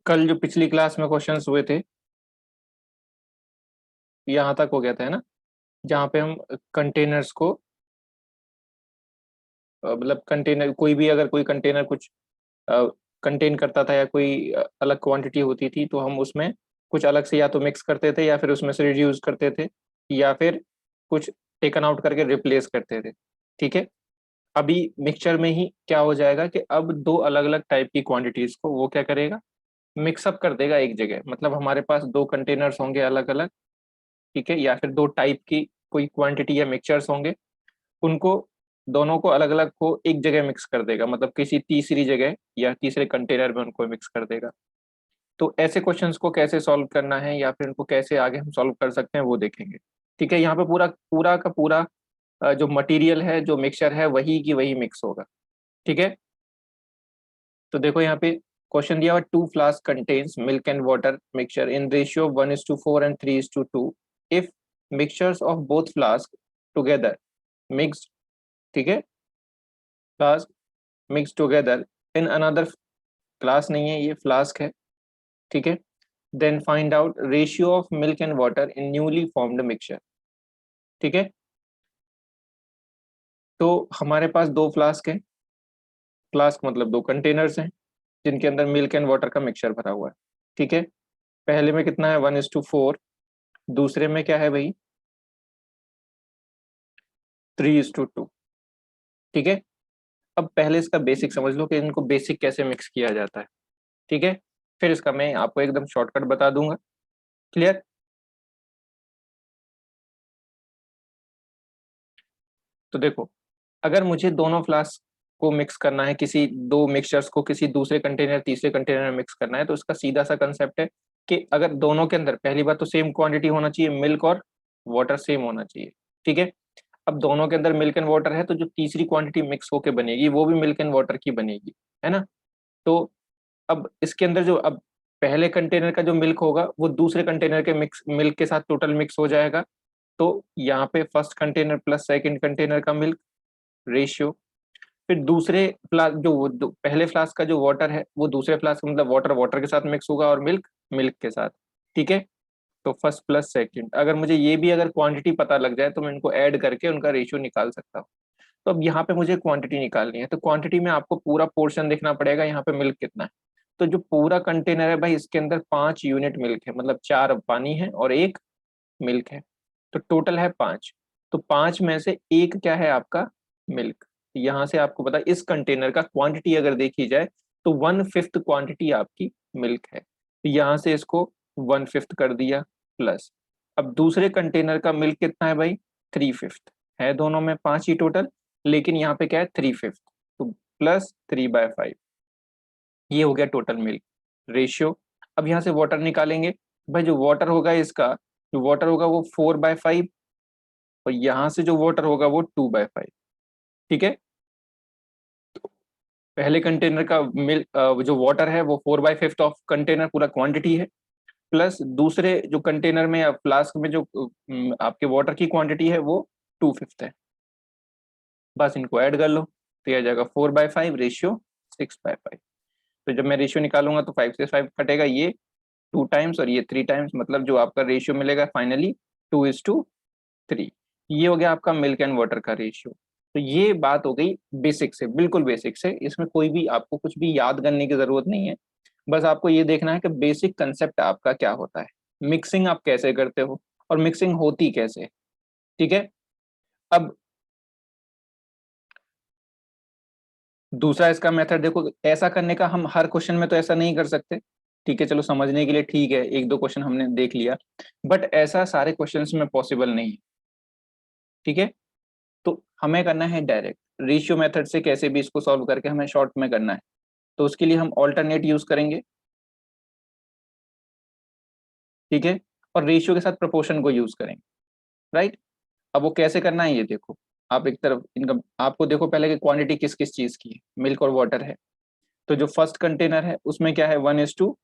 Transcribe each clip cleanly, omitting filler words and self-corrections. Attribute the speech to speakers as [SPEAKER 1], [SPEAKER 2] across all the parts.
[SPEAKER 1] कल जो पिछली क्लास में क्वेश्चंस हुए थे, यहाँ तक हो गया था, है ना, जहाँ पे हम कंटेनर्स को मतलब कंटेनर कोई भी अगर कोई कंटेनर कुछ कंटेन करता था या कोई अलग क्वांटिटी होती थी तो हम उसमें कुछ अलग से या तो मिक्स करते थे या फिर उसमें से रिड्यूस करते थे या फिर कुछ टेकन आउट करके रिप्लेस करते थे। ठीक है, अभी मिक्सचर में ही क्या हो जाएगा कि अब दो अलग अलग टाइप की क्वांटिटीज को वो क्या करेगा, मिक्सअप कर देगा एक जगह। मतलब हमारे पास दो कंटेनर्स होंगे अलग अलग, ठीक है, या फिर दो टाइप की कोई क्वांटिटी या मिक्सचर्स होंगे, उनको दोनों को अलग अलग को एक जगह मिक्स कर देगा, मतलब किसी तीसरी जगह या तीसरे कंटेनर में उनको मिक्स कर देगा। तो ऐसे क्वेश्चंस को कैसे सॉल्व करना है या फिर उनको कैसे आगे हम सॉल्व कर सकते हैं वो देखेंगे। ठीक है, यहाँ पे पूरा पूरा का पूरा जो मटेरियल है, जो मिक्सचर है, वही की वही मिक्स होगा। ठीक है, तो देखो यहाँ पे क्वेश्चन दिया हुआ, 2 flask contains milk and water mixture in ratio 1:4 and 3:2 if mixtures of both flask together mixed, ठीक है, flask mix together in another, class नहीं है ये, फ्लास्क है। ठीक है, then find out ratio of milk and water in newly formed mixture. ठीक है, तो हमारे पास दो फ्लास्क है, फ्लास्क मतलब दो कंटेनर्स हैं जिनके अंदर मिल्क एंड वाटर का मिक्सचर भरा हुआ है। ठीक है, पहले में कितना है, 1:4, दूसरे में क्या है भाई, 3:2। ठीक है, अब पहले इसका बेसिक समझ लो कि इनको बेसिक कैसे मिक्स किया जाता है। ठीक है, फिर इसका मैं आपको एकदम शॉर्टकट बता दूंगा। क्लियर? तो देखो, अगर मुझे दोनों फ्लास्क को मिक्स करना है, किसी दो मिक्सचर्स को किसी दूसरे कंटेनर तीसरे कंटेनर में मिक्स करना है, तो इसका सीधा सा कंसेप्ट है कि अगर दोनों के अंदर पहली बात तो सेम क्वांटिटी होना चाहिए, मिल्क और वाटर सेम होना चाहिए। ठीक है, अब दोनों के अंदर मिल्क एंड वाटर है तो जो तीसरी क्वांटिटी मिक्स होके बनेगी वो भी मिल्क एंड वाटर की बनेगी, है ना। तो अब इसके अंदर जो अब पहले कंटेनर का जो मिल्क होगा वो दूसरे कंटेनर के मिक्स मिल्क के साथ टोटल मिक्स हो जाएगा। तो यहाँ पे first container plus second container का मिल्क रेशियो, फिर दूसरे फ्लास्क जो पहले फ्लास्क का जो वाटर है वो दूसरे फ्लास्क मतलब वाटर वाटर के साथ मिक्स होगा और मिल्क मिल्क के साथ। ठीक है, तो फर्स्ट प्लस सेकंड, अगर मुझे ये भी अगर क्वांटिटी पता लग जाए तो मैं इनको ऐड करके उनका रेशियो निकाल सकता हूँ। तो अब यहाँ पे मुझे क्वांटिटी निकालनी है, तो क्वांटिटी में आपको पूरा पोर्शन देखना पड़ेगा, यहाँ पे मिल्क कितना है। तो जो पूरा कंटेनर है भाई, इसके अंदर 5 यूनिट मिल्क है, मतलब 4 पानी है और एक मिल्क है, तो टोटल है 5। तो 5 में से एक क्या है आपका, मिल्क। यहाँ से आपको पता है इस कंटेनर का क्वांटिटी अगर देखी जाए तो 1/5 क्वांटिटी आपकी मिल्क है, तो यहाँ से इसको 1/5 कर दिया प्लस। अब दूसरे कंटेनर का मिल्क कितना है भाई, 3/5 है, दोनों में 5 ही टोटल, लेकिन यहाँ पे क्या है 3/5, तो प्लस 3/5, ये हो गया टोटल मिल्क रेशियो। अब यहाँ से वाटर निकालेंगे, भाई जो वाटर होगा इसका, जो वाटर होगा वो 4/5 और यहाँ से जो वाटर होगा वो 2/5। ठीक है, पहले कंटेनर का मिल्क जो वाटर है वो 4/5 ऑफ कंटेनर पूरा क्वांटिटी है, प्लस दूसरे जो कंटेनर में या फ्लास्क में जो आपके वाटर की क्वांटिटी है वो 2/5 है। बस इनको ऐड कर लो तो यह आ जाएगा 4/5 रेशियो 6/5। तो जब मैं रेशियो निकालूंगा तो 5 से 5 कटेगा, ये 2 टाइम्स और ये 3 टाइम्स, मतलब जो आपका रेशियो मिलेगा फाइनली 2:3। ये हो गया आपका मिल्क एंड वाटर का रेशियो। तो ये बात हो गई बेसिक से, बिल्कुल बेसिक से, इसमें कोई भी आपको कुछ भी याद करने की जरूरत नहीं है। बस आपको ये देखना है कि बेसिक कंसेप्ट आपका क्या होता है, मिक्सिंग आप कैसे करते हो और मिक्सिंग होती कैसे है। ठीक है, अब दूसरा इसका मेथड देखो, ऐसा करने का हम हर क्वेश्चन में तो ऐसा नहीं कर सकते। ठीक है, चलो समझने के लिए ठीक है, एक दो क्वेश्चन हमने देख लिया, बट ऐसा सारे क्वेश्चंस में पॉसिबल नहीं है। ठीक है, तो हमें करना है डायरेक्ट रेशियो मेथड से, कैसे भी इसको सॉल्व करके हमें शॉर्ट में करना है। तो उसके लिए हम ऑल्टरनेट यूज करेंगे। ठीक है, और रेशियो के साथ प्रोपोर्शन को यूज करेंगे। राइट, अब वो कैसे करना है ये देखो, आप एक तरफ इनका आपको देखो पहले कि क्वांटिटी किस किस चीज की है, मिल्क और वाटर है। तो जो फर्स्ट कंटेनर है उसमें क्या है, 1:2,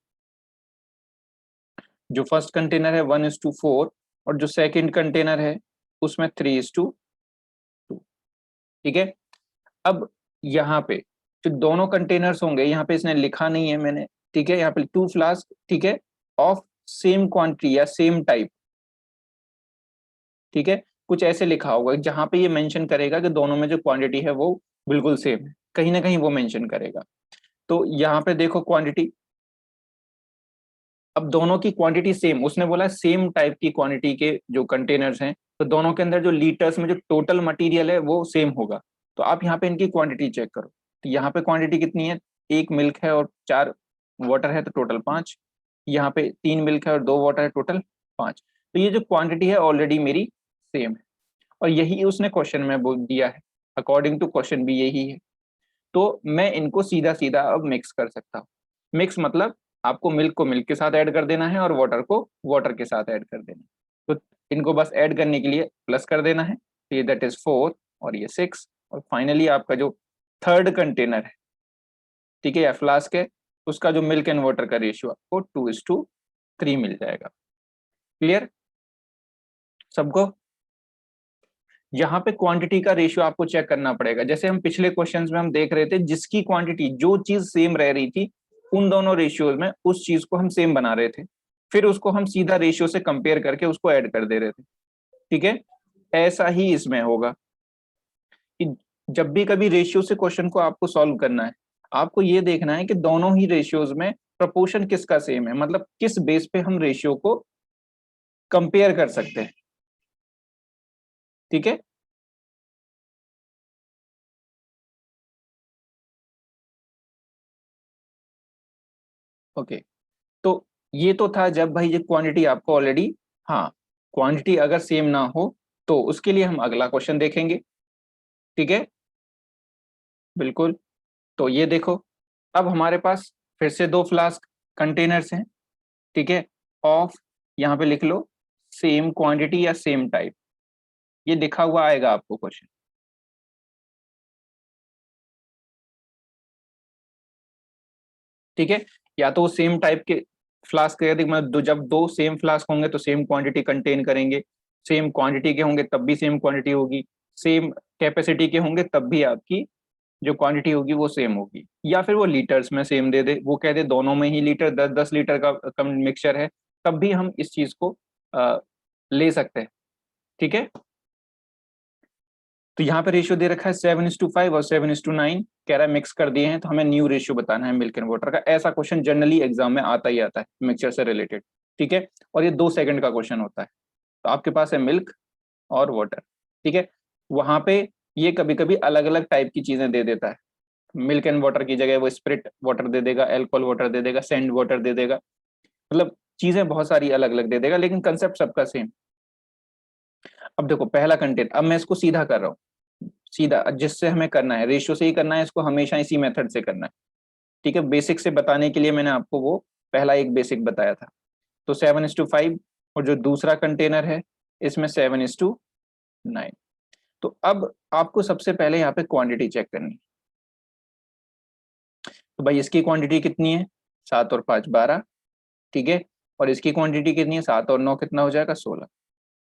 [SPEAKER 1] जो फर्स्ट कंटेनर है 1:4, और जो सेकंड कंटेनर है उसमें 3:2। ठीक है, अब यहाँ पे जो दोनों कंटेनर्स होंगे, यहाँ पे इसने लिखा नहीं है मैंने, ठीक है, यहाँ पे 2 फ्लास्क, ठीक है, ऑफ सेम क्वांटिटी या सेम टाइप, ठीक है, कुछ ऐसे लिखा होगा जहां पे ये मेंशन करेगा कि दोनों में जो क्वांटिटी है वो बिल्कुल सेम है, कहीं ना कहीं वो मेंशन करेगा। तो यहाँ पे देखो क्वांटिटी, अब दोनों की क्वांटिटी सेम, उसने बोला सेम टाइप की क्वांटिटी के जो कंटेनर्स हैं, तो दोनों के अंदर जो लीटर्स में जो टोटल मटेरियल है वो सेम होगा। तो आप यहाँ पे इनकी क्वांटिटी चेक करो, तो यहाँ पे क्वांटिटी कितनी है, 1 मिल्क है और 4 वाटर है, तो टोटल 5। यहाँ पे 3 मिल्क है और 2 वाटर है, टोटल 5। तो ये जो क्वांटिटी है ऑलरेडी मेरी सेम है, और यही उसने क्वेश्चन में बोल दिया है, अकॉर्डिंग टू क्वेश्चन भी यही है। तो मैं इनको सीधा सीधा अब मिक्स कर सकता हूँ। मिक्स मतलब आपको मिल्क को मिल्क के साथ ऐड कर देना है और वाटर को वाटर के साथ ऐड कर देना है। तो इनको बस ऐड करने के लिए प्लस कर देना है, तो ये दैट इज 4 और ये 6, और फाइनली आपका जो थर्ड कंटेनर है, ठीक है, या फ्लास्क है, उसका जो मिल्क एंड वाटर का रेशियो आपको 2:3 मिल जाएगा। क्लियर सबको? यहाँ पे क्वांटिटी का रेशियो आपको चेक करना पड़ेगा, जैसे हम पिछले क्वेश्चंस में हम देख रहे थे, जिसकी क्वांटिटी जो चीज सेम रह रही थी उन दोनों रेशियोज में उस चीज को हम सेम बना रहे थे, फिर उसको हम सीधा रेशियो से कंपेयर करके उसको ऐड कर दे रहे थे। ठीक है, ऐसा ही इसमें होगा कि जब भी कभी रेशियो से क्वेश्चन को आपको सॉल्व करना है, आपको ये देखना है कि दोनों ही रेशियोज में प्रोपोर्शन किसका सेम है, मतलब किस बेस पे हम रेशियो को कंपेयर कर सकते हैं। ठीक है, ओके। तो ये तो था जब भाई ये क्वांटिटी आपको ऑलरेडी, हाँ, क्वांटिटी अगर सेम ना हो तो उसके लिए हम अगला क्वेश्चन देखेंगे। ठीक है, बिल्कुल। तो ये देखो, अब हमारे पास फिर से 2 फ्लास्क कंटेनर्स हैं, ठीक है, ऑफ, यहाँ पे लिख लो सेम क्वांटिटी या सेम टाइप, ये लिखा हुआ आएगा आपको क्वेश्चन। ठीक है, या तो सेम टाइप के फ्लास्क, मतलब जब 2 सेम फ्लास्क होंगे तो सेम क्वांटिटी कंटेन करेंगे, सेम क्वांटिटी के होंगे तब भी सेम क्वांटिटी होगी, सेम कैपेसिटी के होंगे तब भी आपकी जो क्वांटिटी होगी वो सेम होगी, या फिर वो लीटर्स में सेम दे दे, वो कह दे दोनों में ही लीटर 10-10 लीटर का मिक्सचर है, तब भी हम इस चीज को ले सकते हैं। ठीक है, तो यहाँ पे रेशियो दे रखा है 7:5 और 7:9, कह रहा है मिक्स कर दिए हैं, तो हमें न्यू रेशियो बताना है मिल्क एंड वाटर का। ऐसा क्वेश्चन जनरली एग्जाम में आता ही आता है मिक्सचर से रिलेटेड। ठीक है, और ये 2 सेकंड का क्वेश्चन होता है। तो आपके पास है मिल्क और वाटर, ठीक है, वहां पे ये कभी कभी अलग अलग टाइप की चीजें दे देता है, मिल्क एंड वाटर की जगह वो स्प्रिट वाटर दे देगा, अल्कोहल वाटर दे देगा, सैंड वाटर दे देगा, मतलब चीजें बहुत सारी अलग अलग दे देगा, लेकिन कंसेप्ट सबका सेम। अब देखो पहला कंटेंट, अब मैं इसको सीधा कर रहा हूँ, सीधा जिससे हमें करना है रेशियो से ही करना है, इसको हमेशा इसी मेथड से करना है। ठीक है, बेसिक से बताने के लिए मैंने आपको वो पहला एक बेसिक बताया था। तो 7:5, और जो दूसरा कंटेनर है इसमें 7:9। तो अब आपको सबसे पहले यहाँ पे क्वांटिटी चेक करनी है। तो भाई इसकी क्वांटिटी कितनी है, 7 और 5 12, ठीक है, और इसकी क्वांटिटी कितनी है, 7 और 9 कितना हो जाएगा, 16।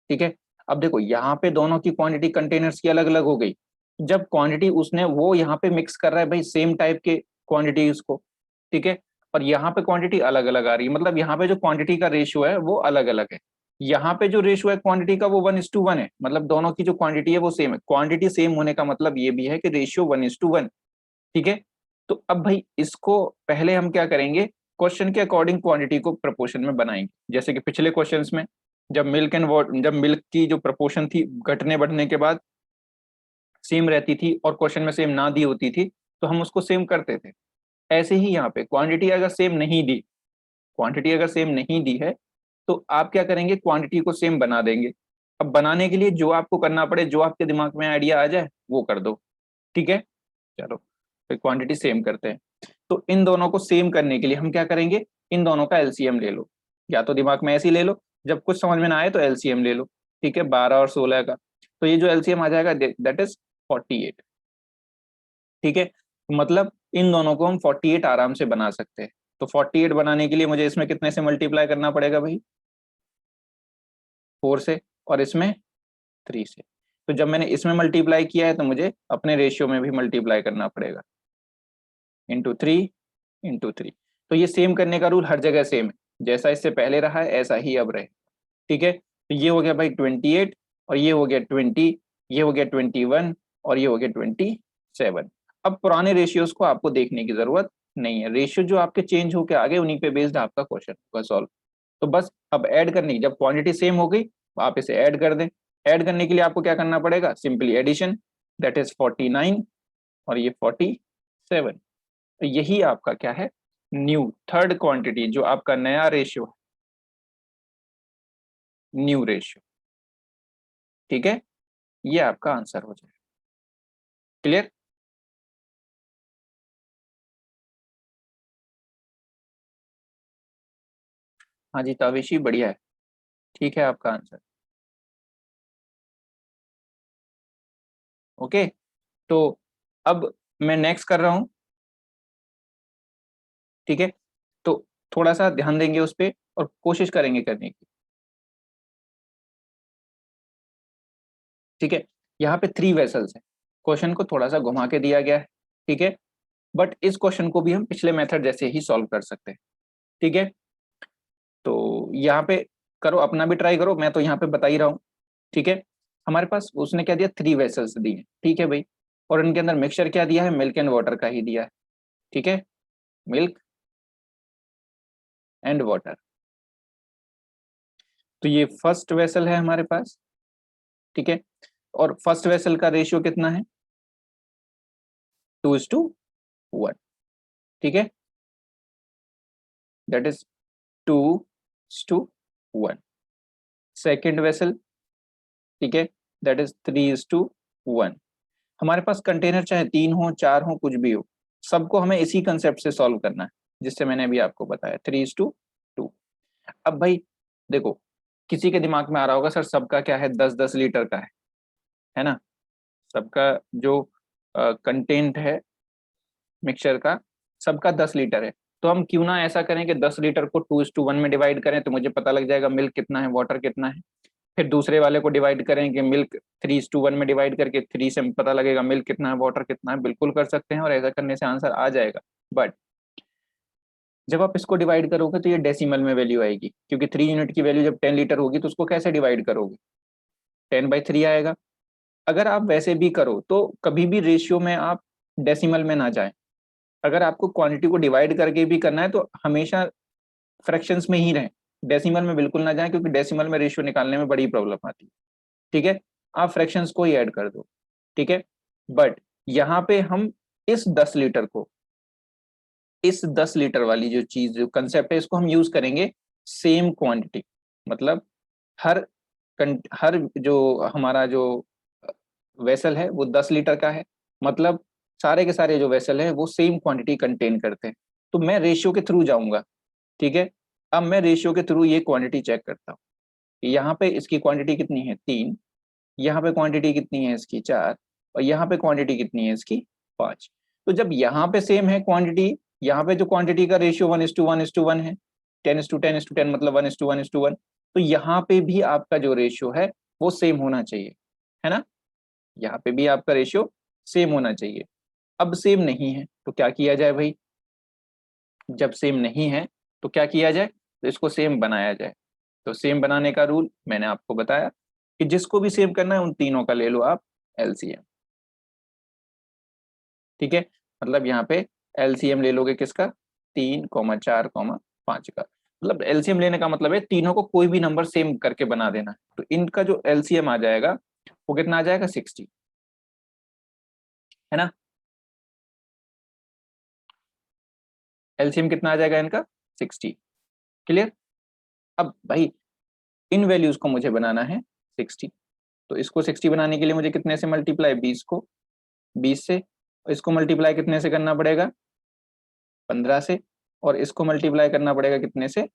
[SPEAKER 1] ठीक है, अब देखो यहाँ पे दोनों की क्वांटिटी कंटेनर्स की अलग अलग हो गई, जब क्वांटिटी उसने वो यहाँ पे मिक्स कर रहा है भाई सेम टाइप के क्वांटिटी उसको, ठीक है, और यहाँ पे क्वांटिटी अलग अलग आ रही है, मतलब यहाँ पे जो क्वांटिटी का रेशियो है वो अलग अलग है। यहाँ पे जो रेशियो है क्वांटिटी का वो 1:1 है, मतलब दोनों की जो क्वांटिटी है वो सेम है। क्वांटिटी सेम होने का मतलब ये भी है कि रेशियो 1:1। ठीक है, तो अब भाई इसको पहले हम क्या करेंगे, क्वेश्चन के अकॉर्डिंग क्वांटिटी को प्रपोर्शन में बनाएंगे, जैसे कि पिछले क्वेश्चंस में जब मिल्क की जो प्रपोर्शन थी घटने बढ़ने के बाद सेम रहती थी और क्वेश्चन में सेम ना दी होती थी, तो हम उसको सेम करते थे। ऐसे ही यहाँ पे क्वांटिटी अगर सेम नहीं दी है तो आप क्या करेंगे, क्वांटिटी को सेम बना देंगे। अब बनाने के लिए जो आपको करना पड़े, जो आपके दिमाग में आइडिया आ जाए वो कर दो। ठीक है, चलो फिर क्वांटिटी सेम करते हैं। तो इन दोनों को सेम करने के लिए हम क्या करेंगे, इन दोनों का एलसीएम ले लो, या तो दिमाग में ऐसे ही ले लो, जब कुछ समझ में ना आए तो एलसीएम ले लो। ठीक है, 12 और 16 का, तो ये जो एलसीएम आ जाएगा दैट इज 48। ठीक है, मतलब इन दोनों को हम 48 आराम से बना सकते हैं। तो 48 बनाने के लिए मुझे इसमें कितने से मल्टीप्लाई करना पड़ेगा भाई, 4 से, और इसमें 3 से। तो जब मैंने इसमें मल्टीप्लाई किया है तो मुझे अपने रेशियो में भी मल्टीप्लाई करना पड़ेगा, इंटू 3 इंटू 3। तो ये सेम करने का रूल हर जगह सेम है, जैसा इससे पहले रहा है ऐसा ही अब रहे। ठीक है, तो ये हो गया भाई 28, और ये हो गया 20, ये हो गया 21, और ये हो गया 27। अब पुराने रेशियोज को आपको देखने की जरूरत नहीं है, रेशियो जो आपके चेंज होके आ गए उन्हीं पे बेस्ड आपका क्वेश्चन होगा सॉल्व। तो बस अब ऐड करने की, जब क्वांटिटी सेम हो गई आप इसे ऐड कर दें। ऐड करने के लिए आपको क्या करना पड़ेगा, सिंपली एडिशन, दैट इज 49 और ये 47। तो यही आपका क्या है, न्यू थर्ड क्वांटिटी, जो आपका नया रेशियो है, न्यू रेशियो। ठीक है, ये आपका आंसर हो जाएगा। क्लियर? हाँ जी तावेशी, बढ़िया है, ठीक है आपका आंसर। ओके, तो अब मैं नेक्स्ट कर रहा हूं। ठीक है, तो थोड़ा सा ध्यान देंगे उस पे और कोशिश करेंगे करने की। ठीक है, यहाँ पे 3 वेसल्स है, क्वेश्चन को थोड़ा सा घुमा के दिया गया है। ठीक है, बट इस क्वेश्चन को भी हम पिछले मेथड जैसे ही सॉल्व कर सकते हैं। ठीक है, तो यहाँ पे करो, अपना भी ट्राई करो, मैं तो यहाँ पे बता ही रहा हूँ। ठीक है, हमारे पास उसने क्या दिया, 3 वेसल्स दिए। ठीक है भाई, और इनके अंदर मिक्सचर क्या दिया है, मिल्क एंड वाटर का ही दिया है। ठीक है, मिल्क एंड वाटर। तो ये फर्स्ट वेसल है हमारे पास। ठीक है, और फर्स्ट वेसल का रेशियो कितना है, 2:1। ठीक है, दैट इज 2:1। सेकेंड वेसल, ठीक है, दैट इज 3:1। हमारे पास कंटेनर चाहे 3 हो 4 हो कुछ भी हो, सबको हमें इसी कंसेप्ट से सॉल्व करना है जिससे मैंने अभी आपको बताया, 3:2। अब भाई देखो, किसी के दिमाग में आ रहा होगा सर सबका क्या है, 10-10 लीटर का है ना, सबका जो कंटेंट है मिक्सचर का, सबका 10 लीटर है। तो हम क्यों ना ऐसा करें कि 10 लीटर को 2:1 में डिवाइड करें, तो मुझे पता लग जाएगा मिल्क कितना है, वाटर कितना है। फिर दूसरे वाले को डिवाइड करें कि मिल्क 3:1 में डिवाइड करके 3 से पता लगेगा मिल्क कितना है, वाटर कितना है। बिल्कुल कर सकते हैं और ऐसा करने से आंसर आ जाएगा। बट जब आप इसको डिवाइड करोगे तो ये डेसिमल में वैल्यू आएगी, क्योंकि 3 यूनिट की वैल्यू जब 10 लीटर होगी तो उसको कैसे डिवाइड करोगे, 10/3 आएगा। अगर आप वैसे भी करो तो कभी भी रेशियो में आप डेसिमल में ना जाएं। अगर आपको क्वांटिटी को डिवाइड करके भी करना है तो हमेशा फ्रैक्शंस में ही रहें, डेसिमल में बिल्कुल ना जाएं, क्योंकि डेसिमल में रेशियो निकालने में बड़ी प्रॉब्लम आती है। ठीक है, आप फ्रैक्शंस को ही ऐड कर दो। ठीक है, बट यहाँ पे हम इस 10 लीटर को, इस 10 लीटर वाली जो चीज, जो कंसेप्ट है, इसको हम यूज करेंगे सेम क्वांटिटी। मतलब हर हर जो हमारा जो वेसल है वो 10 लीटर का है, मतलब सारे के सारे जो वेसल है वो सेम क्वांटिटी कंटेन करते हैं। तो मैं रेशियो के थ्रू जाऊंगा। ठीक है, अब मैं रेशियो के थ्रू ये क्वांटिटी चेक करता हूँ। यहाँ पे इसकी क्वांटिटी कितनी है, 3। यहाँ पे क्वांटिटी कितनी है इसकी, 4। और यहाँ पे क्वांटिटी कितनी है इसकी, 5। तो जब यहाँ पे सेम है क्वांटिटी, यहाँ पे जो क्वांटिटी का रेशियो 1:1:1 है, 10:10:10 मतलब 1:1:1, तो यहाँ पे भी आपका जो रेशियो है वो सेम होना चाहिए, है ना। यहाँ पे भी आपका रेशियो सेम होना चाहिए। अब सेम नहीं है तो क्या किया जाए भाई, जब सेम नहीं है तो क्या किया जाए, तो इसको सेम बनाया जाए। तो सेम बनाने का रूल मैंने आपको बताया कि जिसको भी सेम करना है उन तीनों का ले लो आप एलसीएम। ठीक है, मतलब यहाँ पे एलसीएम ले लोगे किसका, 3, 4, 5 का। मतलब एलसीएम लेने का मतलब है तीनों को कोई भी नंबर सेम करके बना देना। तो इनका जो एलसीएम आ जाएगा वो कितना आ जाएगा, 60, है ना। एलसीएम कितना आ जाएगा इनका, 60। क्लियर? अब भाई इन वैल्यूज को मुझे बनाना है 60, तो इसको 60 बनाने के लिए मुझे कितने से मल्टीप्लाई, 20 को 20 से, इसको मल्टीप्लाई कितने से करना पड़ेगा, 15 से, और इसको मल्टीप्लाई करना पड़ेगा कितने से,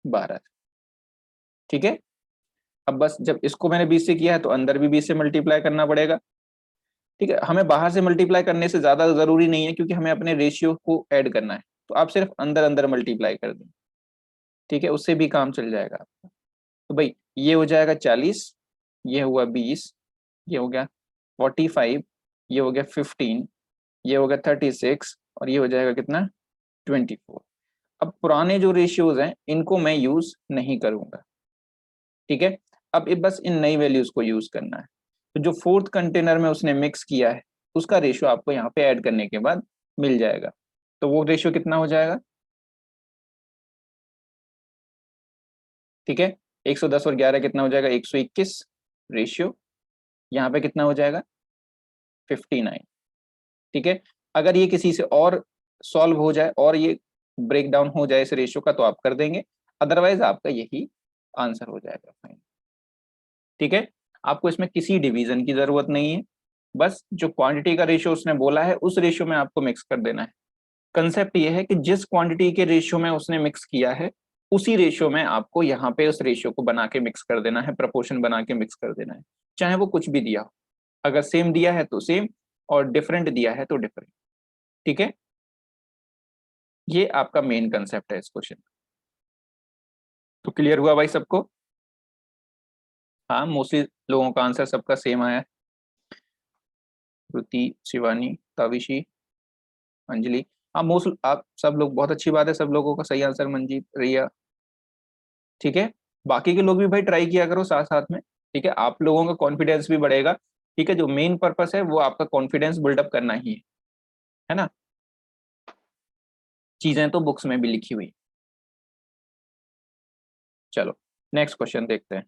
[SPEAKER 1] 12। ठीक है, अब बस जब इसको मैंने 20 से किया है तो अंदर भी 20 से मल्टीप्लाई करना पड़ेगा। ठीक है, हमें बाहर से मल्टीप्लाई करने से ज्यादा जरूरी नहीं है, क्योंकि हमें अपने रेशियो को ऐड करना है, तो आप सिर्फ अंदर अंदर मल्टीप्लाई कर दें। ठीक है, उससे भी काम चल जाएगा आपका। तो भाई ये हो जाएगा 40, ये हुआ 20, ये हो गया 45, ये हो गया 15, ये हो गया 36, और ये हो जाएगा कितना 24। अब पुराने जो रेशियोज हैं इनको मैं यूज नहीं करूंगा, ठीक है। अब ये बस इन नई वैल्यूज को यूज करना है। तो जो फोर्थ कंटेनर में उसने मिक्स किया है उसका रेशियो आपको यहाँ पे ऐड करने के बाद मिल जाएगा। तो वो रेशियो कितना हो जाएगा, ठीक है। 110 और 11 कितना हो जाएगा 121 रेशियो, यहाँ पे कितना हो जाएगा 59, ठीक है। अगर ये किसी से और सॉल्व हो जाए और ये ब्रेक डाउन हो जाए इस रेशियो का तो आप कर देंगे, अदरवाइज आपका यही आंसर हो जाएगा फाइन, ठीक है। आपको इसमें किसी डिवीजन की जरूरत नहीं है, बस जो क्वांटिटी का रेशियो उसने बोला है उस रेशियो में आपको मिक्स कर देना है। कंसेप्ट ये है कि जिस क्वांटिटी के रेशियो में उसने मिक्स किया है उसी रेशियो में आपको यहाँ पे उस रेशियो को बना के मिक्स कर देना है, प्रपोर्शन बना के मिक्स कर देना है, चाहे वो कुछ भी दिया हो। अगर सेम दिया है तो सेम, और डिफरेंट दिया है तो डिफरेंट, ठीक है। ये आपका मेन कंसेप्ट है इस क्वेश्चन। तो क्लियर हुआ भाई सबको? हाँ, मोस्टली लोगों का आंसर सबका सेम आया है। श्रुति, शिवानी, ताविशी, अंजलि, हाँ मोस्ट आप सब लोग, बहुत अच्छी बात है, सब लोगों का सही आंसर, मंजीत, रिया, ठीक है। बाकी के लोग भी भाई ट्राई किया करो साथ साथ में, ठीक है। आप लोगों का कॉन्फिडेंस भी बढ़ेगा, ठीक है। जो मेन पर्पस है वो आपका कॉन्फिडेंस बिल्डअप करना ही है ना। चीजें तो बुक्स में भी लिखी हुई। चलो नेक्स्ट क्वेश्चन देखते हैं।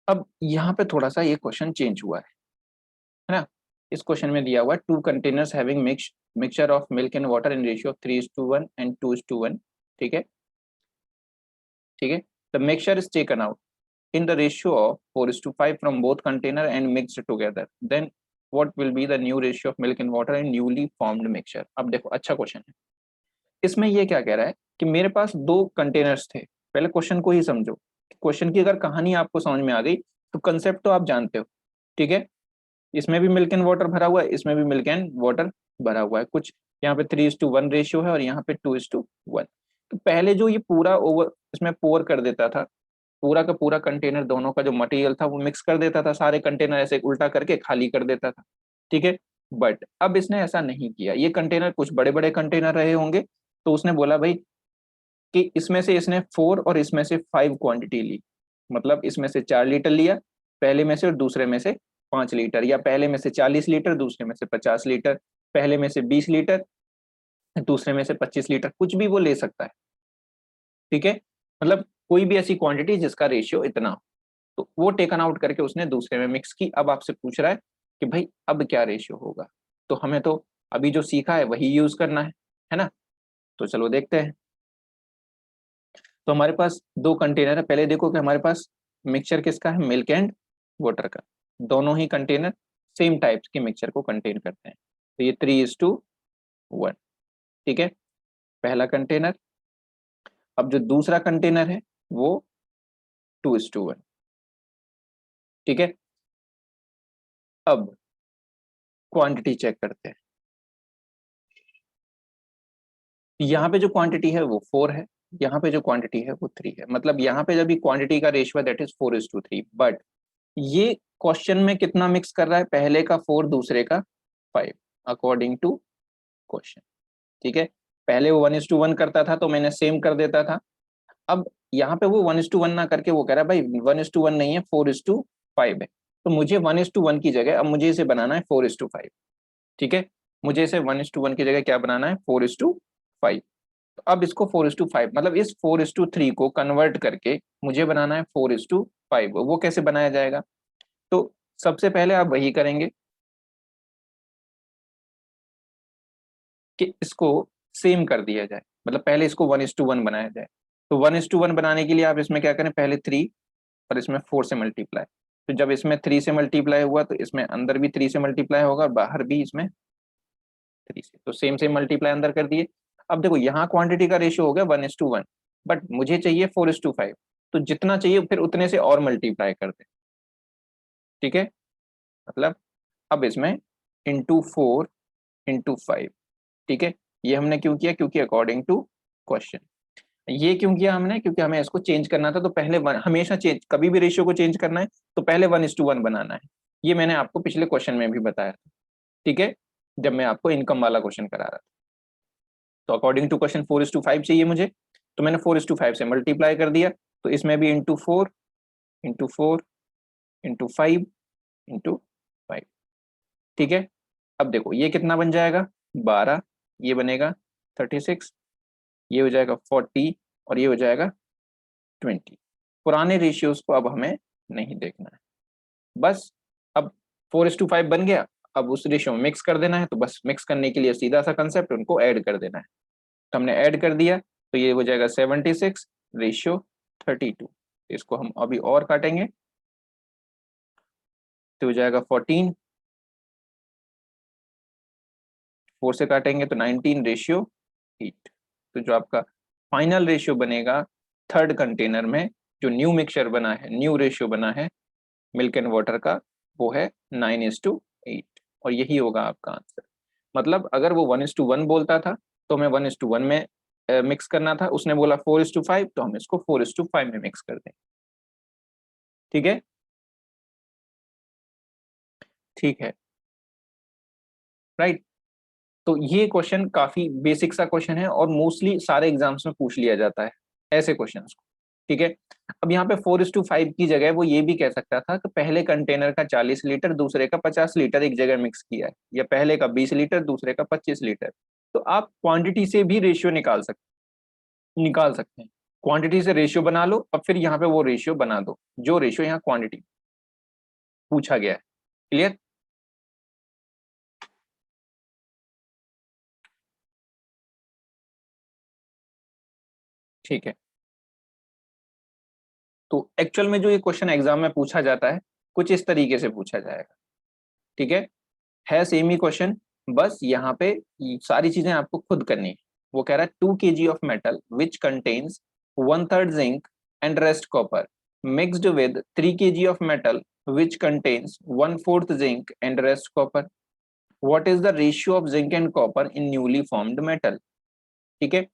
[SPEAKER 1] अब यहाँ पे थोड़ा सा ये क्वेश्चन चेंज हुआ है ना। इस क्वेश्चन में दिया हुआ है 2 containers having mixture of milk and water in ratio of 3:1 and 2:1, ठीक है, ठीक है। The mixture is taken out in the ratio of 4:5 from both container and mixed together, then what will be the new ratio of milk and water in newly formed mixture? अब देखो अच्छा question है। इसमें ये क्या कह रहा है कि मेरे पास 2 कंटेनर्स थे। पहले क्वेश्चन को ही समझो। क्वेश्चन की अगर कहानी आपको समझ में आ गई तो कंसेप्ट तो आप जानते हो, ठीक है। इसमें भी मिल्क एंड वाटर भरा हुआ है, इसमें भी मिल्क एंड वाटर भरा हुआ है। कुछ यहाँ पे 3:1 रेशियो है और यहाँ पे 2:1। तो पहले जो ये पूरा ओवर इसमें पोर कर देता था, पूरा का पूरा कंटेनर, दोनों का जो मटेरियल था वो मिक्स कर देता था, सारे कंटेनर ऐसे उल्टा करके खाली कर देता था, ठीक है। बट अब इसने ऐसा नहीं किया। ये कंटेनर कुछ बड़े बड़े कंटेनर रहे होंगे, तो उसने बोला भाई कि इसमें से इसने 4 और इसमें से 5 क्वांटिटी ली। मतलब इसमें से 4 लीटर लिया पहले में से और दूसरे में से 5 लीटर, या पहले में से 40 लीटर दूसरे में से 50 लीटर, पहले में से 20 लीटर दूसरे में से 25 लीटर, कुछ भी वो ले सकता है, ठीक है। मतलब कोई भी ऐसी क्वांटिटी जिसका रेशियो इतना हो, तो वो टेकन आउट करके उसने दूसरे में मिक्स की। अब आपसे पूछ रहा है कि भाई अब क्या रेशियो होगा, तो हमें तो अभी जो सीखा है वही यूज करना है ना। तो चलो देखते हैं। तो हमारे पास 2 कंटेनर है। पहले देखो कि हमारे पास मिक्सचर किसका है, मिल्क एंड वाटर का। दोनों ही कंटेनर सेम टाइप्स के मिक्सचर को कंटेन करते हैं। तो ये 3:1, ठीक है, पहला कंटेनर। अब जो दूसरा कंटेनर है वो 2:1, ठीक है। अब क्वांटिटी चेक करते हैं। यहाँ पे जो क्वांटिटी है वो 4 है, यहाँ पे जो क्वांटिटी है वो 3 है। मतलब यहाँ पे जब भी क्वांटिटी का रेशियो है दैट इज 4:3। बट ये क्वेश्चन में कितना मिक्स कर रहा है, पहले का 4 दूसरे का 5 अकॉर्डिंग टू क्वेश्चन, ठीक है। पहले वो 1:1 करता था तो मैंने सेम कर देता था। अब यहाँ पे वो 1:1 ना करके वो कह रहा है भाई 1:1 नहीं है 4:5 है। तो मुझे 1:1 की जगह अब मुझे इसे बनाना है 4:5, ठीक है। मुझे इसे 1:1 की जगह क्या बनाना है 4:5। तो अब इसको 4:5 मतलब इस 4:3 को कन्वर्ट करके मुझे बनाना है 4:5। वो कैसे बनाया जाएगा? तो सबसे पहले आप वही करेंगे कि इसको सेम कर दिया जाए, मतलब पहले इसको 1:1 बनाया जाए। तो 1:1 बनाने के लिए आप इसमें क्या करें, पहले 3 और इसमें 4 से मल्टीप्लाई। तो जब इसमें 3 से मल्टीप्लाई हुआ तो इसमें अंदर भी 3 से मल्टीप्लाई होगा और बाहर भी इसमें 3 से, तो सेम सेम मल्टीप्लाई अंदर कर दिए। अब देखो यहाँ क्वांटिटी का रेशियो हो गया 1:1, बट मुझे चाहिए 4:5। तो जितना चाहिए फिर उतने से और मल्टीप्लाई कर दे, ठीक है। मतलब अब इसमें ×4 × 5, ठीक है। ये हमने क्यों किया, क्योंकि अकॉर्डिंग टू क्वेश्चन। ये क्यों किया हमने, क्योंकि हमें इसको चेंज करना था, तो पहले हमेशा चेंज, कभी भी रेशियो को चेंज करना है तो पहले 1:1 बनाना है। ये मैंने आपको पिछले क्वेश्चन में भी बताया था, ठीक है, जब मैं आपको इनकम वाला क्वेश्चन करा रहा था। तो अकॉर्डिंग टू क्वेश्चन 4:5 चाहिए मुझे, तो मैंने 4:5 से मल्टीप्लाई कर दिया, तो इसमें भी इंटू 4 इंटू 4 इंटू 5 इंटू 5, ठीक है। अब देखो ये कितना बन जाएगा, 12, ये बनेगा 36, ये हो जाएगा 40 और ये हो जाएगा 20। पुराने रेशियोज को अब हमें नहीं देखना है, बस अब 4:5 बन गया, अब उस रेशियो में मिक्स कर देना है, तो बस मिक्स करने के लिए सीधा सा कंसेप्ट, उनको ऐड कर देना है। तो हमने ऐड कर दिया, तो ये हो जाएगा 76:32। इसको हम अभी और काटेंगे, तो हो जाएगा 14, 4 से काटेंगे तो 19:8। तो जो आपका फाइनल रेशियो बनेगा थर्ड कंटेनर में, जो न्यू मिक्सचर बना है, न्यू रेशियो बना है मिल्क एंड वाटर का, वो है 9:8, और यही होगा आपका आंसर। मतलब अगर वो 1:1 बोलता था तो हमें 1:1 में मिक्स करना था, उसने बोला 4:5 तो हम इसको 4:5 में मिक्स कर दें, ठीक है, ठीक है, राइट। तो ये क्वेश्चन काफी बेसिक सा क्वेश्चन है और मोस्टली सारे एग्जाम्स में पूछ लिया जाता है ऐसे क्वेश्चंस को, ठीक है। अब यहाँ पे 4:5 की जगह वो ये भी कह सकता था कि पहले कंटेनर का 40 लीटर, दूसरे का 50 लीटर एक जगह मिक्स किया है, या पहले का 20 लीटर, दूसरे का 25 लीटर। तो आप क्वांटिटी से भी रेशियो निकाल सकते हैं। क्वांटिटी से रेशियो बना लो और फिर यहाँ पे वो रेशियो बना दो, जो रेशियो यहाँ क्वांटिटी पूछा गया है। क्लियर? ठीक है। तो एक्चुअल में जो ये क्वेश्चन एग्जाम में पूछा जाता है, कुछ इस तरीके से पूछा जाएगा, ठीक है सेम ही क्वेश्चन, बस यहाँ पे सारी चीजें आपको खुद करनी है। वो कह रहा है 2 kg of metal which contains 1/3 zinc and rest copper mixed with 3 kg of metal which contains 1/4 zinc and rest copper, what is the ratio of zinc and copper in newly formed metal, ठीक है।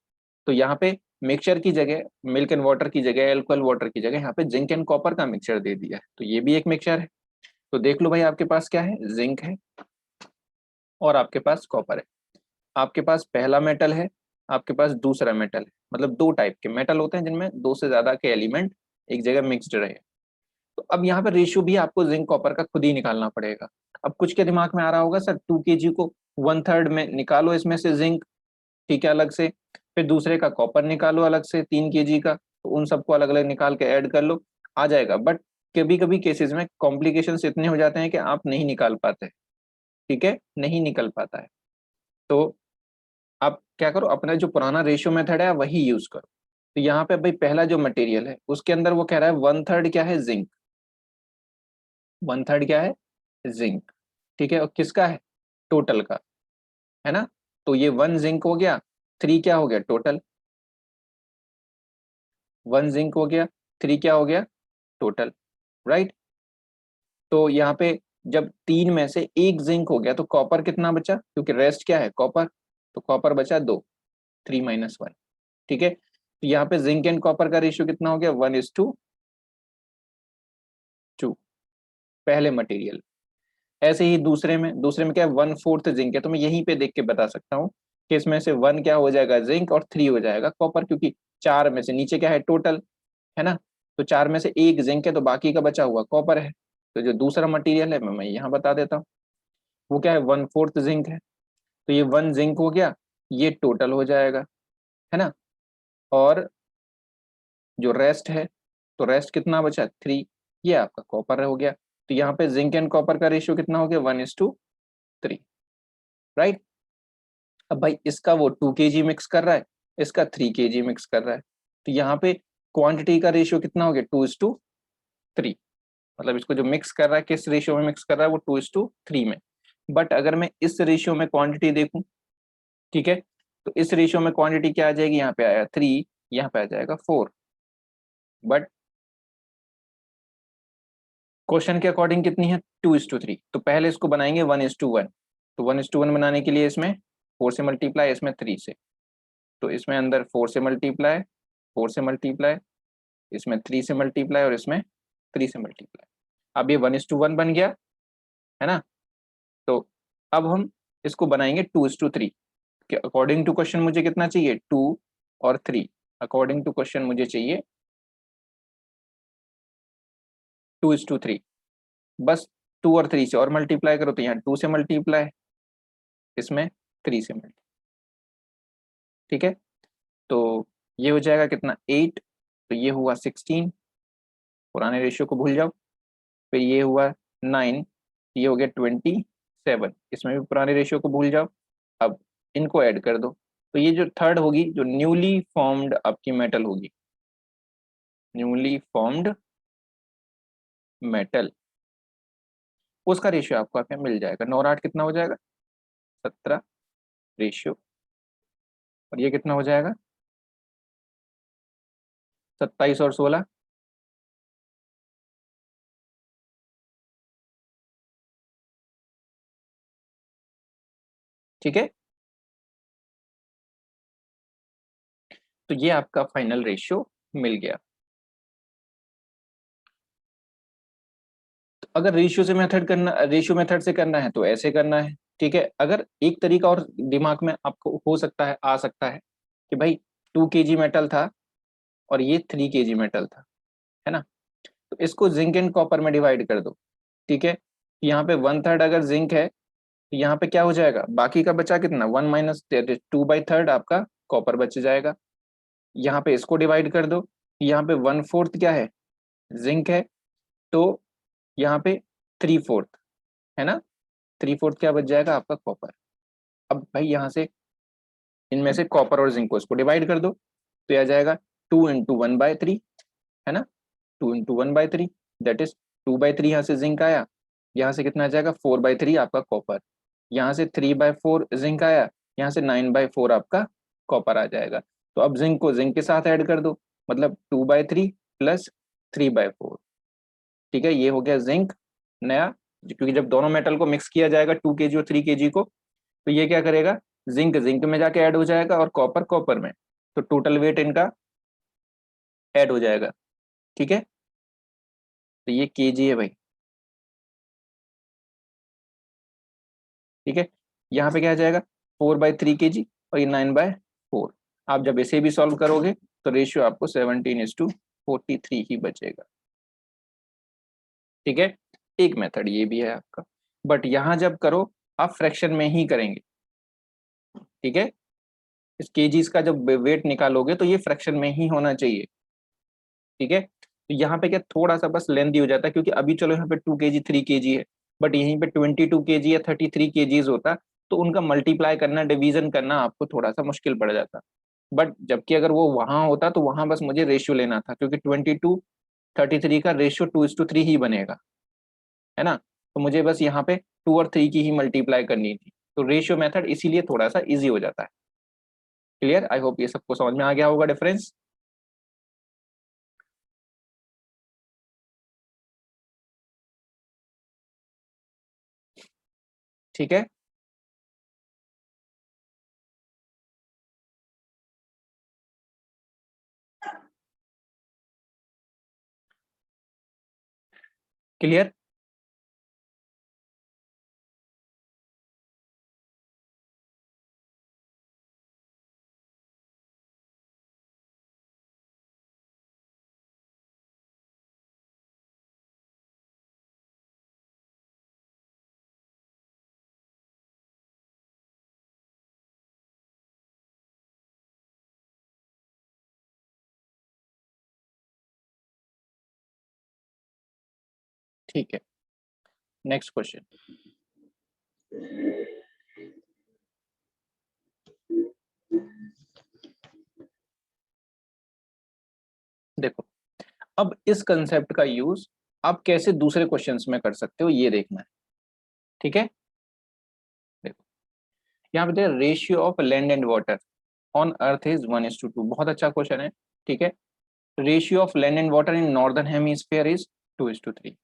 [SPEAKER 1] तो यहाँ पे mixture की जगह, milk and water की जगह, alcohol water की जगह यहाँ पे जिंक एंड कॉपर का मिक्सचर दे दिया है, तो ये भी एक मिक्सचर है। तो देख लो भाई, आपके पास क्या है, जिंक है और आपके पास कॉपर है। आपके पास पहला मेटल है, आपके पास दूसरा मेटल है, मतलब दो टाइप के मेटल होते हैं जिनमें दो से ज्यादा के एलिमेंट एक जगह मिक्सड रहे। तो अब यहाँ पे रेशियो भी आपको जिंक कॉपर का खुद ही निकालना पड़ेगा। अब कुछ के दिमाग में आ रहा होगा, सर 2 kg को 1/3 में निकालो इसमें से जिंक, ठीक है, अलग से, फिर दूसरे का कॉपर निकालो अलग से 3 kg का, तो उन सबको अलग अलग निकाल के ऐड कर लो, आ जाएगा। बट कभी कभी केसेस में कॉम्प्लिकेशंस इतने हो जाते हैं कि आप नहीं निकाल पाते, ठीक है, नहीं निकल पाता है। तो आप क्या करो, अपना जो पुराना रेशियो मेथड है वही यूज करो। तो यहाँ पे भाई पहला जो मटेरियल है उसके अंदर वो कह रहा है 1/3 क्या है, जिंक, 1/3 क्या है, जिंक, ठीक है, और किसका है, टोटल का, है ना। तो ये 1 जिंक हो गया, 3 क्या हो गया टोटल, 1 जिंक हो गया, 3 क्या हो गया टोटल, राइट। तो यहाँ पे जब 3 में से 1 जिंक हो गया तो कॉपर कितना बचा, क्योंकि रेस्ट क्या है कॉपर, तो कॉपर बचा 2, 3 - 1, ठीक है। तो यहाँ पे जिंक एंड कॉपर का रेशियो कितना हो गया, 1:2, पहले मटेरियल। ऐसे ही दूसरे में क्या है, 1/4 जिंक है, तो मैं यहीं पे देख के बता सकता हूँ कि इसमें से 1 क्या हो जाएगा जिंक और 3 हो जाएगा कॉपर, क्योंकि 4 में से नीचे क्या है टोटल, है ना। तो 4 में से 1 जिंक है तो बाकी का बचा हुआ कॉपर है। तो जो दूसरा मटेरियल है मैं यहाँ बता देता हूँ, वो क्या है, 1/4 जिंक है, तो ये 1 जिंक हो गया, ये टोटल हो जाएगा, है ना। और जो रेस्ट है, तो रेस्ट कितना बचा, 3, ये आपका कॉपर हो गया। तो यहाँ पे जिंक एंड कॉपर का रेशियो कितना हो गया, 1:3, राइट। अब भाई इसका वो 2 kg मिक्स कर रहा है, इसका 3 kg मिक्स कर रहा है, तो यहाँ पे क्वांटिटी का रेशियो कितना हो गया, 2:3। मतलब इसको जो मिक्स कर रहा है किस रेशियो में मिक्स कर रहा है, वो 2:3 में। बट अगर मैं इस रेशियो में क्वांटिटी देखूं, ठीक है, तो इस रेशियो में क्वांटिटी क्या आ जाएगी, यहाँ पे आया 3, यहाँ पे आ जाएगा 4। बट क्वेश्चन के अकॉर्डिंग कितनी है, 2:3। तो पहले इसको बनाएंगे 1:1। तो 1:1 बनाने के लिए इसमें 4 से मल्टीप्लाई, इसमें 3 से, तो इसमें अंदर 4 से मल्टीप्लाई 4 से मल्टीप्लाई, इसमें 3 से मल्टीप्लाई और इसमें 3 से मल्टीप्लाई। अब ये 1:1 बन गया है ना। तो अब हम इसको बनाएंगे 2:3 कि अकॉर्डिंग टू क्वेश्चन मुझे कितना चाहिए, 2 और 3। अकॉर्डिंग टू क्वेश्चन मुझे चाहिए 2:3। बस 2 और 3 से और मल्टीप्लाई करो, तो यहाँ 2 से मल्टीप्लाई, इसमें 3 से मल्टीप्लाई। ठीक है, तो ये हो जाएगा कितना 8, तो ये हुआ 16, पुराने रेशियो को भूल जाओ। फिर ये हुआ 9, ये हो गया 27, इसमें भी पुराने रेशियो को भूल जाओ। अब इनको ऐड कर दो, तो ये जो थर्ड होगी, जो न्यूली फॉर्म्ड आपकी मेटल होगी, न्यूली फॉर्म्ड मेटल, उसका रेशियो आपको यहाँ मिल जाएगा। 9 और 8 कितना हो जाएगा, 17 रेशियो, और ये कितना हो जाएगा 27 और 16, ठीक है। तो ये आपका फाइनल रेशियो मिल गया। तो अगर रेशियो से मेथड करना, रेशियो मेथड से करना है तो ऐसे करना है, ठीक है। अगर एक तरीका और दिमाग में आपको हो सकता है, आ सकता है कि भाई 2 kg मेटल था और ये 3 kg मेटल था, है ना। तो इसको जिंक एंड कॉपर में डिवाइड कर दो, ठीक है। यहाँ पे 1/3 अगर जिंक है, तो यहाँ पे क्या हो जाएगा, बाकी का बचा कितना, 1 माइनस 2/3 आपका कॉपर बच जाएगा। यहाँ पे इसको डिवाइड कर दो, यहाँ पे 1/4 क्या है, जिंक है, तो यहाँ पे 3/4 है ना, 3/4 क्या बच जाएगा आपका कॉपर। अब भाई यहाँ से इनमें से कॉपर और जिंक को इसको डिवाइड कर दो, तो यह आ जाएगा 2 × 1/3 है ना, 2 × 1/3, दैट इज 2/3 यहाँ से जिंक आया, यहाँ से कितना आ जाएगा 4/3 आपका कॉपर, यहाँ से 3/4 जिंक आया, यहाँ से 9/4 आपका कॉपर आ जाएगा। तो अब जिंक को जिंक के साथ ऐड कर दो, मतलब 2/3 प्लस 3/4, ठीक है। ये हो गया जिंक नया, क्योंकि जब दोनों मेटल को मिक्स किया जाएगा 2 kg और 3 kg को, तो ये क्या करेगा, जिंक जिंक में जाके ऐड हो जाएगा और कॉपर कॉपर में, तो टोटल वेट इनका ऐड हो जाएगा, ठीक है। तो ये kg है भाई, ठीक है। यहाँ पे क्या आ जाएगा 4/3 kg और ये 9/4। आप जब इसे भी सॉल्व करोगे तो रेशियो आपको 17:43 ही बचेगा, ठीक है। एक मेथड ये भी है आपका, बट यहाँ जब करो आप फ्रैक्शन में ही करेंगे, ठीक है। इस केजीज का जब वेट निकालोगे तो ये फ्रैक्शन में ही होना चाहिए, ठीक है। तो यहाँ पे क्या थोड़ा सा बस लेंथी हो जाता है, क्योंकि अभी चलो यहाँ पे 2 kg 3 kg है, बट यहीं पे 22 kg या 33 kg होता, तो उनका मल्टीप्लाई करना, डिवीजन करना आपको थोड़ा सा मुश्किल पड़ जाता। बट जबकि अगर वो वहां होता तो वहां बस मुझे रेशियो लेना था, क्योंकि 22 33 का रेशियो 2:3 ही बनेगा, है ना। तो मुझे बस यहाँ पे 2 और 3 की ही मल्टीप्लाई करनी थी, तो रेशियो मेथड इसीलिए थोड़ा सा ईजी हो जाता है। क्लियर, आई होप ये सबको समझ में आ गया होगा डिफरेंस। ठीक है, क्लियर। ठीक है, नेक्स्ट क्वेश्चन। देखो, अब इस कंसेप्ट का यूज आप कैसे दूसरे क्वेश्चंस में कर सकते हो ये देखना है, ठीक है। देखो, यहाँ पे ratio of land and water on earth is 1:2, बहुत अच्छा क्वेश्चन है, ठीक है। Ratio of land and water in northern hemisphere is 2:3,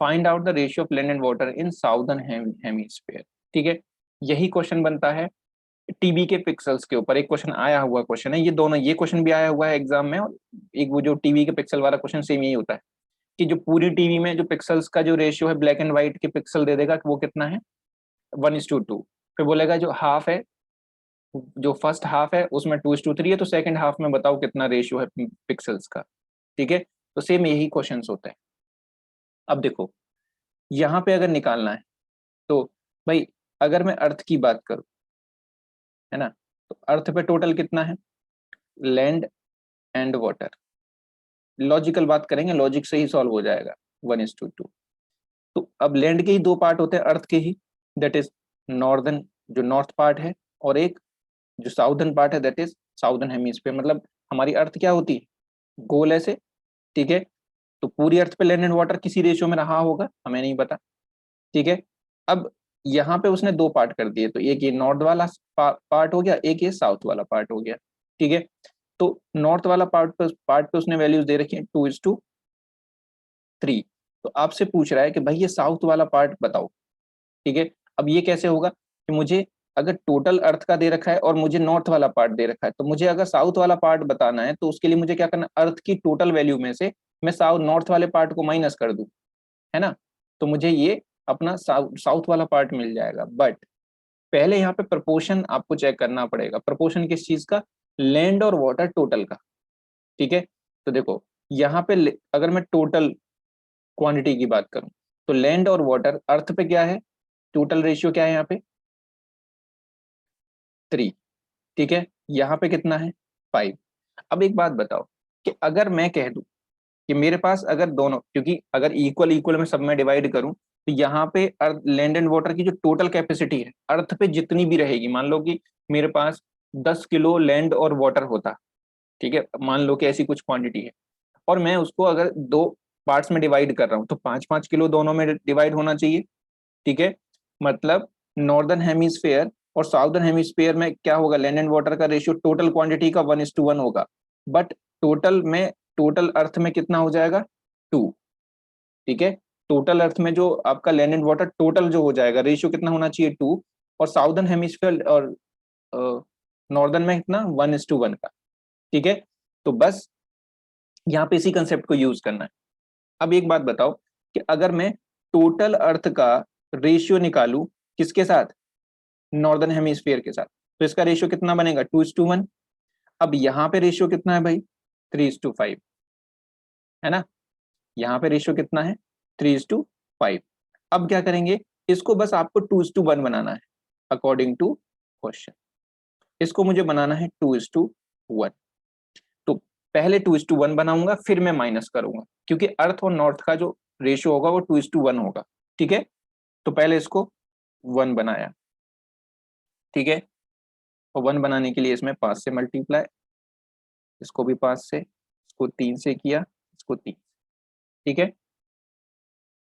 [SPEAKER 1] find out the ratio of land and water in southern hemisphere, ठीक है। यही क्वेश्चन बनता है टीबी के पिक्सल्स के ऊपर एक क्वेश्चन आया हुआ क्वेश्चन है, ये दोनों, ये क्वेश्चन भी आया हुआ है एग्जाम में, और एक वो जो टीवी के पिक्सल वाला क्वेश्चन सेम यही होता है कि जो पूरी टीवी में जो पिक्सल्स का जो रेशियो है ब्लैक एंड व्हाइट के पिक्सल दे देगा कि वो कितना है 1:2। फिर बोलेगा जो हाफ है, जो फर्स्ट हाफ है उसमें 2:3 है, तो सेकंड हाफ में बताओ कितना रेशियो है पिक्सल्स का। ठीक है, तो सेम यही क्वेश्चंस होते हैं। अब देखो यहाँ पे अगर निकालना है तो भाई अगर मैं अर्थ की बात करूं, है ना, तो अर्थ पे टोटल कितना है, लैंड एंड वाटर। लॉजिकल बात करेंगे, लॉजिक से ही सॉल्व हो जाएगा 1:2। तो अब लैंड के ही दो पार्ट होते हैं अर्थ के ही, दैट इज नॉर्दर्न, जो नॉर्थ पार्ट है, और एक जो साउदर्न पार्ट है दैट इज साउदर्न हेमिस्फीयर। मतलब हमारी अर्थ क्या होती है, गोल ऐसे। ठीक है, तो पूरी अर्थ पे लैंड एंड वाटर किसी रेशियो में रहा होगा, हमें नहीं पता। ठीक है, अब यहाँ पे उसने दो पार्ट कर दिए, तो एक ये नॉर्थ वाला पार्ट हो गया, एक ये साउथ वाला पार्ट हो गया। ठीक है, तो नॉर्थ वाला पार्ट पे उसने वैल्यूज दे रखी है 2:3। तो आपसे पूछ रहा है कि भाई ये साउथ वाला पार्ट बताओ। ठीक है, अब ये कैसे होगा कि मुझे अगर टोटल अर्थ का दे रखा है और मुझे नॉर्थ वाला पार्ट दे रखा है, तो मुझे अगर साउथ वाला पार्ट बताना है तो उसके लिए मुझे क्या करना है, अर्थ की टोटल वैल्यू में से मैं साउथ नॉर्थ वाले पार्ट को माइनस कर दूं, है ना, तो मुझे ये अपना साउथ वाला पार्ट मिल जाएगा। बट पहले यहाँ पे प्रपोर्शन आपको चेक करना पड़ेगा। प्रपोर्शन किस चीज का, लैंड और वाटर टोटल का। ठीक है, तो देखो यहाँ पे अगर मैं टोटल क्वांटिटी की बात करूं तो लैंड और वाटर अर्थ पे क्या है, टोटल रेशियो क्या है यहाँ पे 3। ठीक है, यहाँ पे कितना है 5। अब एक बात बताओ कि अगर मैं कह दूं कि मेरे पास अगर दोनों, क्योंकि अगर इक्वल इक्वल में सब में डिवाइड करूं तो यहाँ पे अर्थ लैंड एंड वाटर की जो टोटल कैपेसिटी है अर्थ पे जितनी भी रहेगी, मान लो कि मेरे पास 10 किलो लैंड और वाटर होता। ठीक है, मान लो कि ऐसी कुछ क्वांटिटी है, और मैं उसको अगर दो पार्ट्स में डिवाइड कर रहा हूँ तो 5-5 किलो दोनों में डिवाइड होना चाहिए। ठीक है, मतलब नॉर्दर्न हेमिस्फेयर और साउदर्न हेमिस्फेयर में क्या होगा, लैंड एंड वाटर का रेशियो टोटल क्वांटिटी का 1:1 होगा। बट टोटल अर्थ में कितना हो जाएगा 2। ठीक है, टोटल अर्थ में जो आपका लैंड एंड वाटर टोटल जो हो जाएगा रेशियो कितना होना चाहिए 2, और साउदर्न हेमिस्फीयर और नॉर्दर्न में कितना 1:1 का। ठीक है, तो बस यहाँ पे इसी कंसेप्ट को यूज करना है। अब एक बात बताओ कि अगर मैं टोटल अर्थ का रेशियो निकालू किसके साथ, नॉर्दर्न हेमिस्फीयर के साथ, तो इसका रेशियो कितना बनेगा 2:1। अब यहाँ पे रेशियो कितना है भाई 3:5, है ना, यहाँ पे रेशियो कितना है 3:5। अब क्या करेंगे, इसको बस आपको 2:1 बनाना है अकॉर्डिंग टू क्वेश्चन। इसको मुझे बनाना है 2:1। तो पहले 2:1 बनाऊंगा, फिर मैं माइनस करूंगा, क्योंकि अर्थ और नॉर्थ का जो रेशियो होगा वो 2:1 होगा। ठीक है, तो पहले इसको 1 बनाया। ठीक है, और 1 बनाने के लिए इसमें 5 से मल्टीप्लाई, इसको भी 5 से, इसको 3 से किया, इसको 3। ठीक है,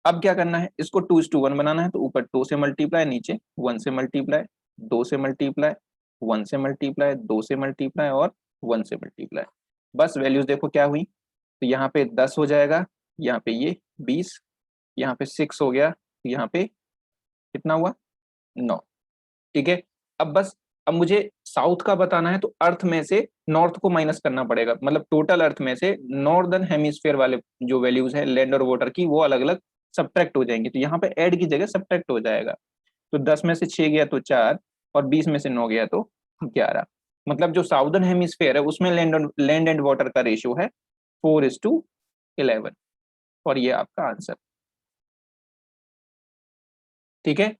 [SPEAKER 1] अब क्या करना है, इसको 2:1 बनाना है, तो ऊपर 2 से मल्टीप्लाई, नीचे 1 से मल्टीप्लाई, 2 से मल्टीप्लाई, 1 से मल्टीप्लाई, 2 से मल्टीप्लाई और 1 से मल्टीप्लाई। बस वैल्यूज देखो क्या हुई, तो यहाँ पे 10 हो जाएगा, यहाँ पे ये 20, यहाँ पे 6 हो गया, यहाँ पे कितना हुआ 9। ठीक है, अब बस अब मुझे साउथ का बताना है, तो अर्थ में से नॉर्थ को माइनस करना पड़ेगा, मतलब टोटल अर्थ में से नॉर्दर्न हेमिस्फीयर वाले जो वैल्यूज है लैंड और वाटर की वो अलग अलग सब्ट्रैक्ट हो जाएंगी, तो यहाँ पे ऐड की जगह सब्ट्रैक्ट हो जाएगा। तो 10 में से 6 गया तो 4, और 20 में से 9 गया तो 11। मतलब जो साउदर्न हेमिस्फीयर है उसमें लैंड एंड वाटर का रेशियो है 4:11, और ये आपका आंसर। ठीक है,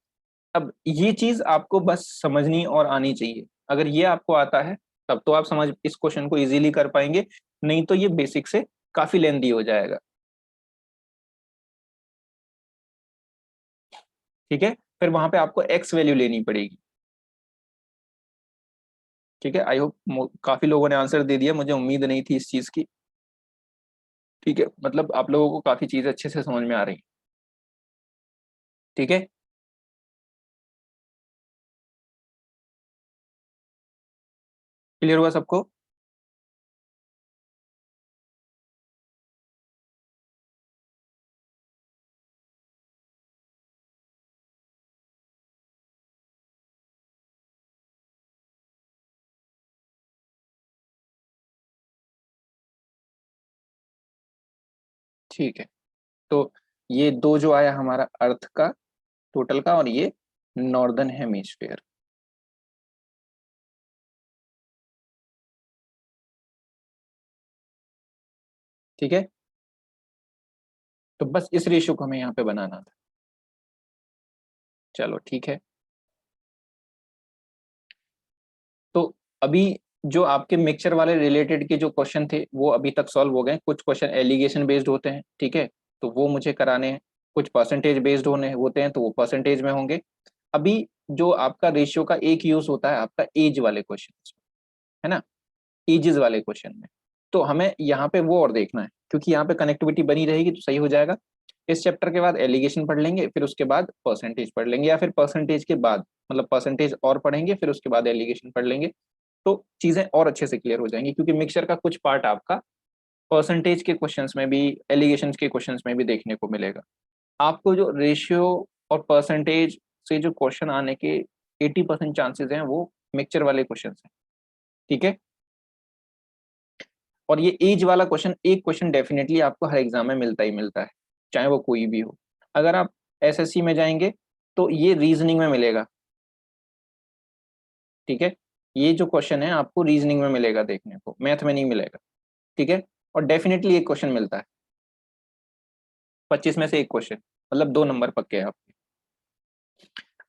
[SPEAKER 1] अब ये चीज आपको बस समझनी और आनी चाहिए। अगर ये आपको आता है तब तो आप समझ इस क्वेश्चन को इजीली कर पाएंगे, नहीं तो ये बेसिक से काफी लेंदी हो जाएगा। ठीक है, फिर वहां पे आपको एक्स वैल्यू लेनी पड़ेगी। ठीक है, आई होप काफी लोगों ने आंसर दे दिया, मुझे उम्मीद नहीं थी इस चीज की। ठीक है, मतलब आप लोगों को काफी चीज अच्छे से समझ में आ रही है। ठीक है, क्लियर हुआ सबको। ठीक है, तो ये दो जो आया हमारा अर्थ का टोटल का, और ये नॉर्दर्न हेमिस्फीयर। ठीक है, तो बस इस रेशियो को हमें यहाँ पे बनाना था। चलो ठीक है, तो अभी जो आपके मिक्सचर वाले रिलेटेड के जो क्वेश्चन थे वो अभी तक सॉल्व हो गए। कुछ क्वेश्चन एलिगेशन बेस्ड होते हैं, ठीक है, तो वो मुझे कराने हैं। कुछ परसेंटेज बेस्ड होने होते हैं, तो वो परसेंटेज में होंगे। अभी जो आपका रेशियो का एक यूज होता है आपका एज वाले क्वेश्चन, है ना, एजेस वाले क्वेश्चन में। तो हमें यहाँ पे वो और देखना है, क्योंकि यहाँ पे कनेक्टिविटी बनी रहेगी तो सही हो जाएगा। इस चैप्टर के बाद एलिगेशन पढ़ लेंगे, फिर उसके बाद परसेंटेज पढ़ लेंगे, या फिर परसेंटेज के बाद मतलब परसेंटेज और पढ़ेंगे, फिर उसके बाद एलिगेशन पढ़ लेंगे। तो चीजें और अच्छे से क्लियर हो जाएंगी, क्योंकि मिक्सचर का कुछ पार्ट आपका परसेंटेज के क्वेश्चंस में भी, एलिगेशन के क्वेश्चंस में भी देखने को मिलेगा। आपको जो रेशियो और परसेंटेज से जो क्वेश्चन आने के 80% चांसेस हैं वो मिक्सचर वाले क्वेश्चन हैं। ठीक है, और ये एज वाला क्वेश्चन, एक क्वेश्चन डेफिनेटली आपको हर एग्जाम में मिलता ही मिलता है, चाहे वो कोई भी हो। अगर आप एसएससी में जाएंगे तो ये रीजनिंग में मिलेगा। ठीक है, ये जो क्वेश्चन है आपको रीजनिंग में मिलेगा देखने को, मैथ में नहीं मिलेगा। ठीक है, और डेफिनेटली एक क्वेश्चन मिलता है, 25 में से एक क्वेश्चन, मतलब 2 नंबर पक्के हैं आपके।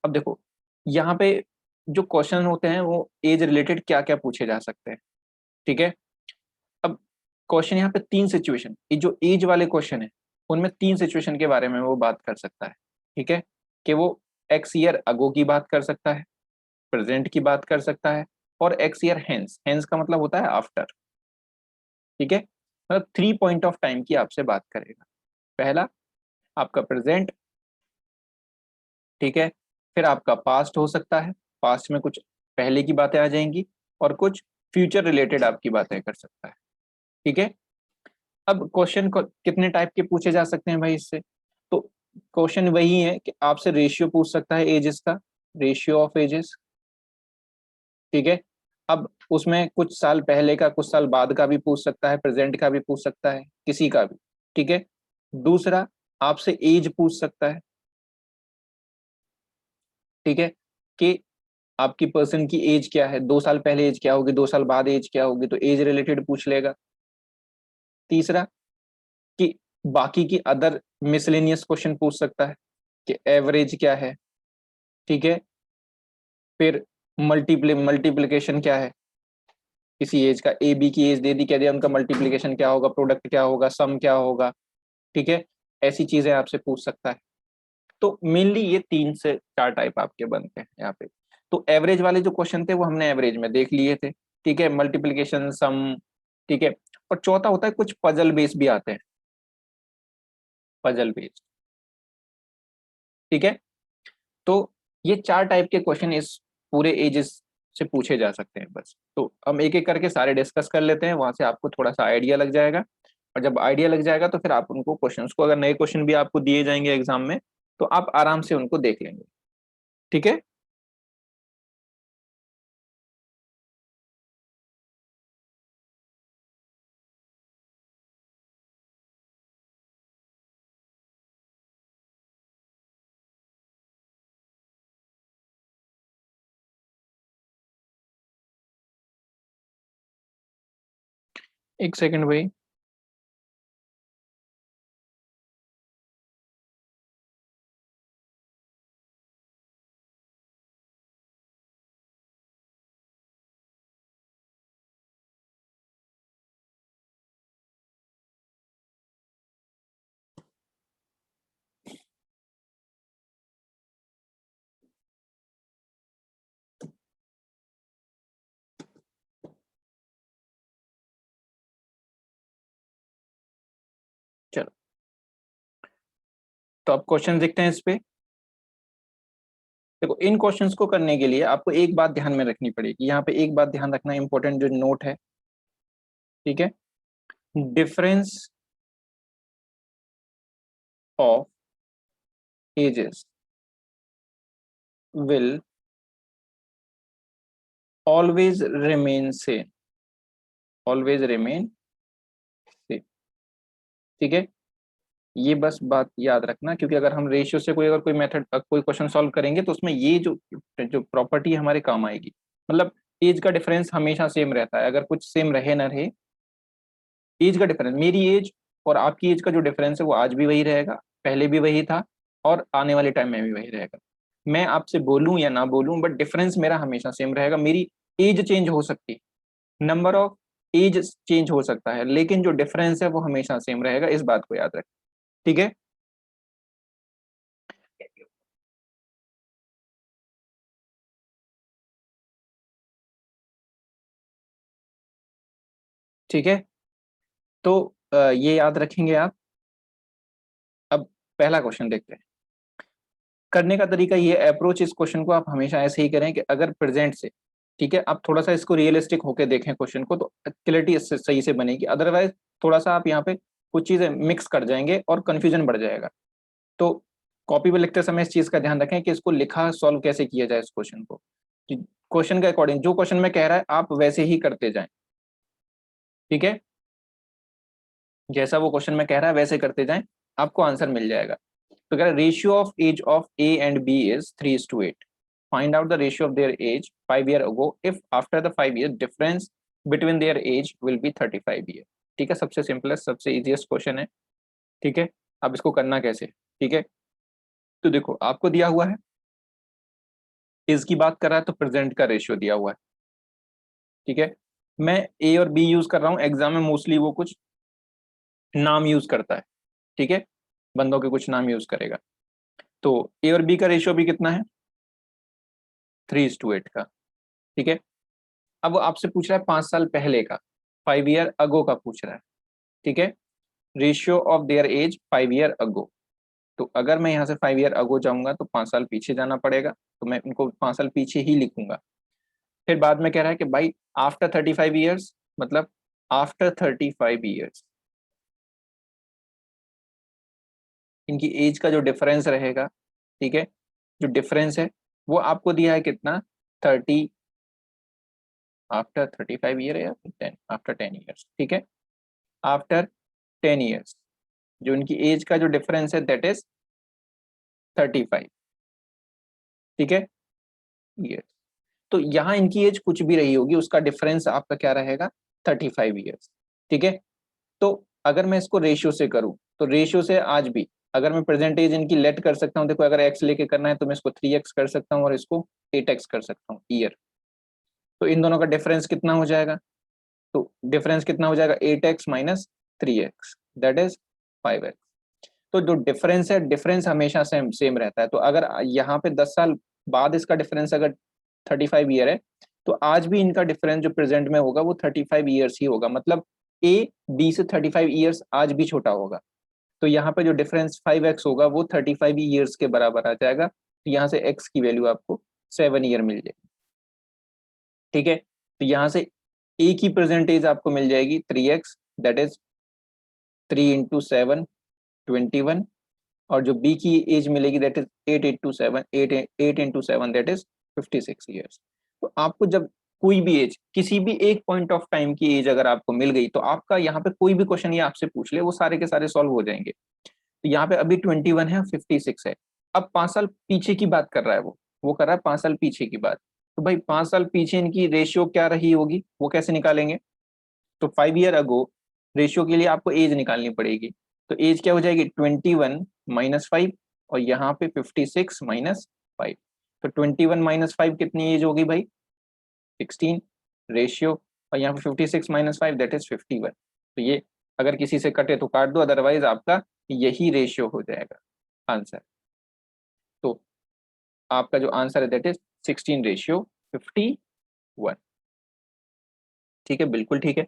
[SPEAKER 1] अब देखो यहाँ पे जो क्वेश्चन होते हैं वो एज रिलेटेड क्या क्या पूछे जा सकते हैं। ठीक है, अब क्वेश्चन यहाँ पे 3 सिचुएशन, ये जो एज वाले क्वेश्चन है उनमें 3 सिचुएशन के बारे में वो बात कर सकता है। ठीक है, कि वो एक्स ईयर अगो की बात कर सकता है, प्रेजेंट की बात कर सकता है, और एक्स ईयर हेंस, हेंस का मतलब होता है आफ्टर। ठीक है, मतलब 3 पॉइंट ऑफ टाइम की आपसे बात करेगा। पहला आपका प्रेजेंट, ठीक है, फिर आपका पास्ट हो सकता है, पास्ट में कुछ पहले की बातें आ जाएंगी, और कुछ फ्यूचर रिलेटेड आपकी बातें कर सकता है। ठीक है, अब क्वेश्चन कितने टाइप के पूछे जा सकते हैं भाई इससे, तो क्वेश्चन वही है कि आपसे रेशियो पूछ सकता है एजेस का, रेशियो ऑफ एजेस। ठीक है, अब उसमें कुछ साल पहले का कुछ साल बाद का भी पूछ सकता है, प्रेजेंट का भी पूछ सकता है, किसी का भी। ठीक है, दूसरा आपसे एज पूछ सकता है। ठीक है, कि आपकी पर्सन की एज क्या है, 2 साल पहले एज क्या होगी, 2 साल बाद एज क्या होगी, तो एज रिलेटेड पूछ लेगा। तीसरा कि बाकी की अदर मिसलेनियस क्वेश्चन पूछ सकता है, कि एवरेज क्या है। ठीक है, फिर मल्टीप्लिकेशन क्या है, किसी एज का, ए बी की एज दे दी, कह दिया उनका मल्टीप्लिकेशन क्या होगा, प्रोडक्ट क्या होगा, सम क्या होगा। ठीक है, ऐसी चीजें आपसे पूछ सकता है। तो मेनली ये 3 से 4 टाइप आपके बनते हैं यहाँ पे। तो एवरेज वाले जो क्वेश्चन थे वो हमने एवरेज में देख लिए थे। ठीक है, मल्टीप्लिकेशन, सम। ठीक है, और चौथा होता है कुछ पजल बेस भी आते हैं, पजल बेस। ठीक है, तो ये 4 टाइप के क्वेश्चन इस पूरे एजेस से पूछे जा सकते हैं बस। तो हम एक एक करके सारे डिस्कस कर लेते हैं, वहां से आपको थोड़ा सा आइडिया लग जाएगा। और जब आइडिया लग जाएगा तो फिर आप उनको क्वेश्चंस को, अगर नए क्वेश्चन भी आपको दिए जाएंगे एग्जाम में, तो आप आराम से उनको देख लेंगे। ठीक है, एक सेकंड भाई। चलो, तो अब क्वेश्चन देखते हैं इस पे। देखो इन क्वेश्चंस को करने के लिए आपको एक बात ध्यान में रखनी पड़ेगी, यहाँ पे एक बात ध्यान रखना इंपॉर्टेंट जो नोट है। ठीक है, difference of ages will always remain same, always remain same. ठीक है, ये बस बात याद रखना, क्योंकि अगर हम रेशियो से कोई मेथड कोई क्वेश्चन सॉल्व करेंगे तो उसमें ये जो जो प्रॉपर्टी हमारे काम आएगी। मतलब एज का डिफरेंस हमेशा सेम रहता है, अगर कुछ सेम रहे ना रहे, एज का डिफरेंस, मेरी एज और आपकी एज का जो डिफरेंस है वो आज भी वही रहेगा, पहले भी वही था, और आने वाले टाइम में भी वही रहेगा। मैं आपसे बोलूं या ना बोलूं, बट डिफरेंस मेरा हमेशा सेम रहेगा। मेरी एज चेंज हो सकती है, नंबर ऑफ एज चेंज हो सकता है, लेकिन जो डिफरेंस है वो हमेशा सेम रहेगा, इस बात को याद रखें। ठीक है। ठीक है, तो ये याद रखेंगे आप। अब पहला क्वेश्चन देखते हैं। करने का तरीका ये, अप्रोच इस क्वेश्चन को आप हमेशा ऐसे ही करें कि अगर प्रेजेंट से, ठीक है, आप थोड़ा सा इसको रियलिस्टिक होके देखें क्वेश्चन को, तो क्लैरिटी इससे सही से बनेगी। अदरवाइज थोड़ा सा आप यहाँ पे कुछ चीजें मिक्स कर जाएंगे और कंफ्यूजन बढ़ जाएगा। तो कॉपी पे लिखते समय इस चीज का ध्यान रखें कि इसको लिखा सॉल्व कैसे किया जाए इस क्वेश्चन को। क्वेश्चन के अकॉर्डिंग जो क्वेश्चन में कह रहा है आप वैसे ही करते जाएं। ठीक है, जैसा वो क्वेश्चन में कह रहा है वैसे करते जाएं, आपको आंसर मिल जाएगा। तो कह रहा है ratio of age of A and B is 3:8। Find out the ratio of their age 5 year ago if after the 5 year difference between their age will be 35 year. ठीक है, सबसे सिंपलेस्ट सबसे इजीएस्ट क्वेश्चन है। ठीक है, अब इसको करना कैसे। ठीक है, तो देखो आपको दिया हुआ है, एज की बात कर रहा है तो प्रेजेंट का रेशियो दिया हुआ है। ठीक है, मैं ए और बी यूज कर रहा हूँ, एग्जाम में मोस्टली वो कुछ नाम यूज करता है। ठीक है, बंदों के कुछ नाम यूज करेगा। तो ए और बी का रेशियो भी कितना है, 3:8 का। ठीक है, अब वो आपसे पूछ रहा है 5 साल पहले का, 5 ईयर अगो का पूछ रहा है। ठीक है, ratio of their age 5 year ago. तो अगर मैं यहाँ से 5 ईयर अगो जाऊंगा तो 5 साल पीछे जाना पड़ेगा, तो मैं इनको 5 साल पीछे ही लिखूंगा। फिर बाद में कह रहा है कि भाई आफ्टर 35 ईयर्स, मतलब आफ्टर 35 ईयर्स इनकी एज का जो डिफरेंस रहेगा, ठीक है, जो डिफरेंस है वो आपको दिया है कितना, 30, आफ्टर 35 ईयर या 10, आफ्टर 10 ईयर्स। ठीक है, आफ्टर 10 ईयर्स जो इनकी एज का जो डिफरेंस है दैट इज 35। ठीक है, ईयर्स। तो यहाँ इनकी एज कुछ भी रही होगी, उसका डिफरेंस आपका क्या रहेगा, 35 ईयर्स। ठीक है, तो अगर मैं इसको रेशियो से करूं, तो रेशियो से आज भी अगर मैं प्रेजेंटेज इनकी लेट कर सकता हूं, देखो अगर एक्स लेके करना है तो मैं इसको 3x कर सकता हूं और इसको 8x कर सकता हूं ईयर। तो इन दोनों का डिफरेंस कितना हो जाएगा, तो डिफरेंस कितना हो जाएगा, 8x - 3x that is 5x। तो जो डिफरेंस है, डिफरेंस हमेशा सेम सेम रहता है। तो अगर यहाँ पे 10 साल बाद इसका डिफरेंस अगर 35 ईयर है, तो आज भी इनका डिफरेंस जो प्रेजेंट में होगा वो 35 ईयर्स ही होगा। मतलब ए बी से 35 ईयर्स आज भी छोटा होगा। तो यहाँ पे जो डिफरेंस 5x होगा वो 35 ईयर्स के बराबर आ जाएगा। तो यहाँ से x की वैल्यू आपको 7 ईयर मिल जाएगी। ठीक है, तो यहाँ से ए की प्रेजेंटेज आपको मिल जाएगी 3x, दैट इज 3 × 7 = 21। और जो बी की एज मिलेगी that is 8 × 7 that is 56 years. तो आपको जब कोई भी एज, किसी भी एक पॉइंट ऑफ टाइम की एज अगर आपको मिल गई, तो आपका यहाँ पे कोई भी क्वेश्चन ये आपसे पूछ ले वो सारे के सारे सॉल्व हो जाएंगे। तो यहाँ पे अभी 21 है, 56 है। अब 5 साल पीछे की बात कर रहा है वो कर रहा है 5 साल पीछे की बात। तो भाई 5 साल पीछे इनकी रेशियो क्या रही होगी, वो कैसे निकालेंगे। तो 5 ईयर अगो रेशियो के लिए आपको एज निकालनी पड़ेगी। तो एज क्या हो जाएगी, 21 - 5, और यहाँ पे 56 - 5। तो 21 - 5 कितनी एज होगी भाई, 16 रेशियो, और यहाँ पे 56 - 5 दैट इज 51। तो ये अगर किसी से कटे तो काट दो, अदरवाइज आपका यही रेशियो हो जाएगा आंसर। तो आपका जो आंसर है दैट इज 16:51। ठीक है, बिल्कुल ठीक है।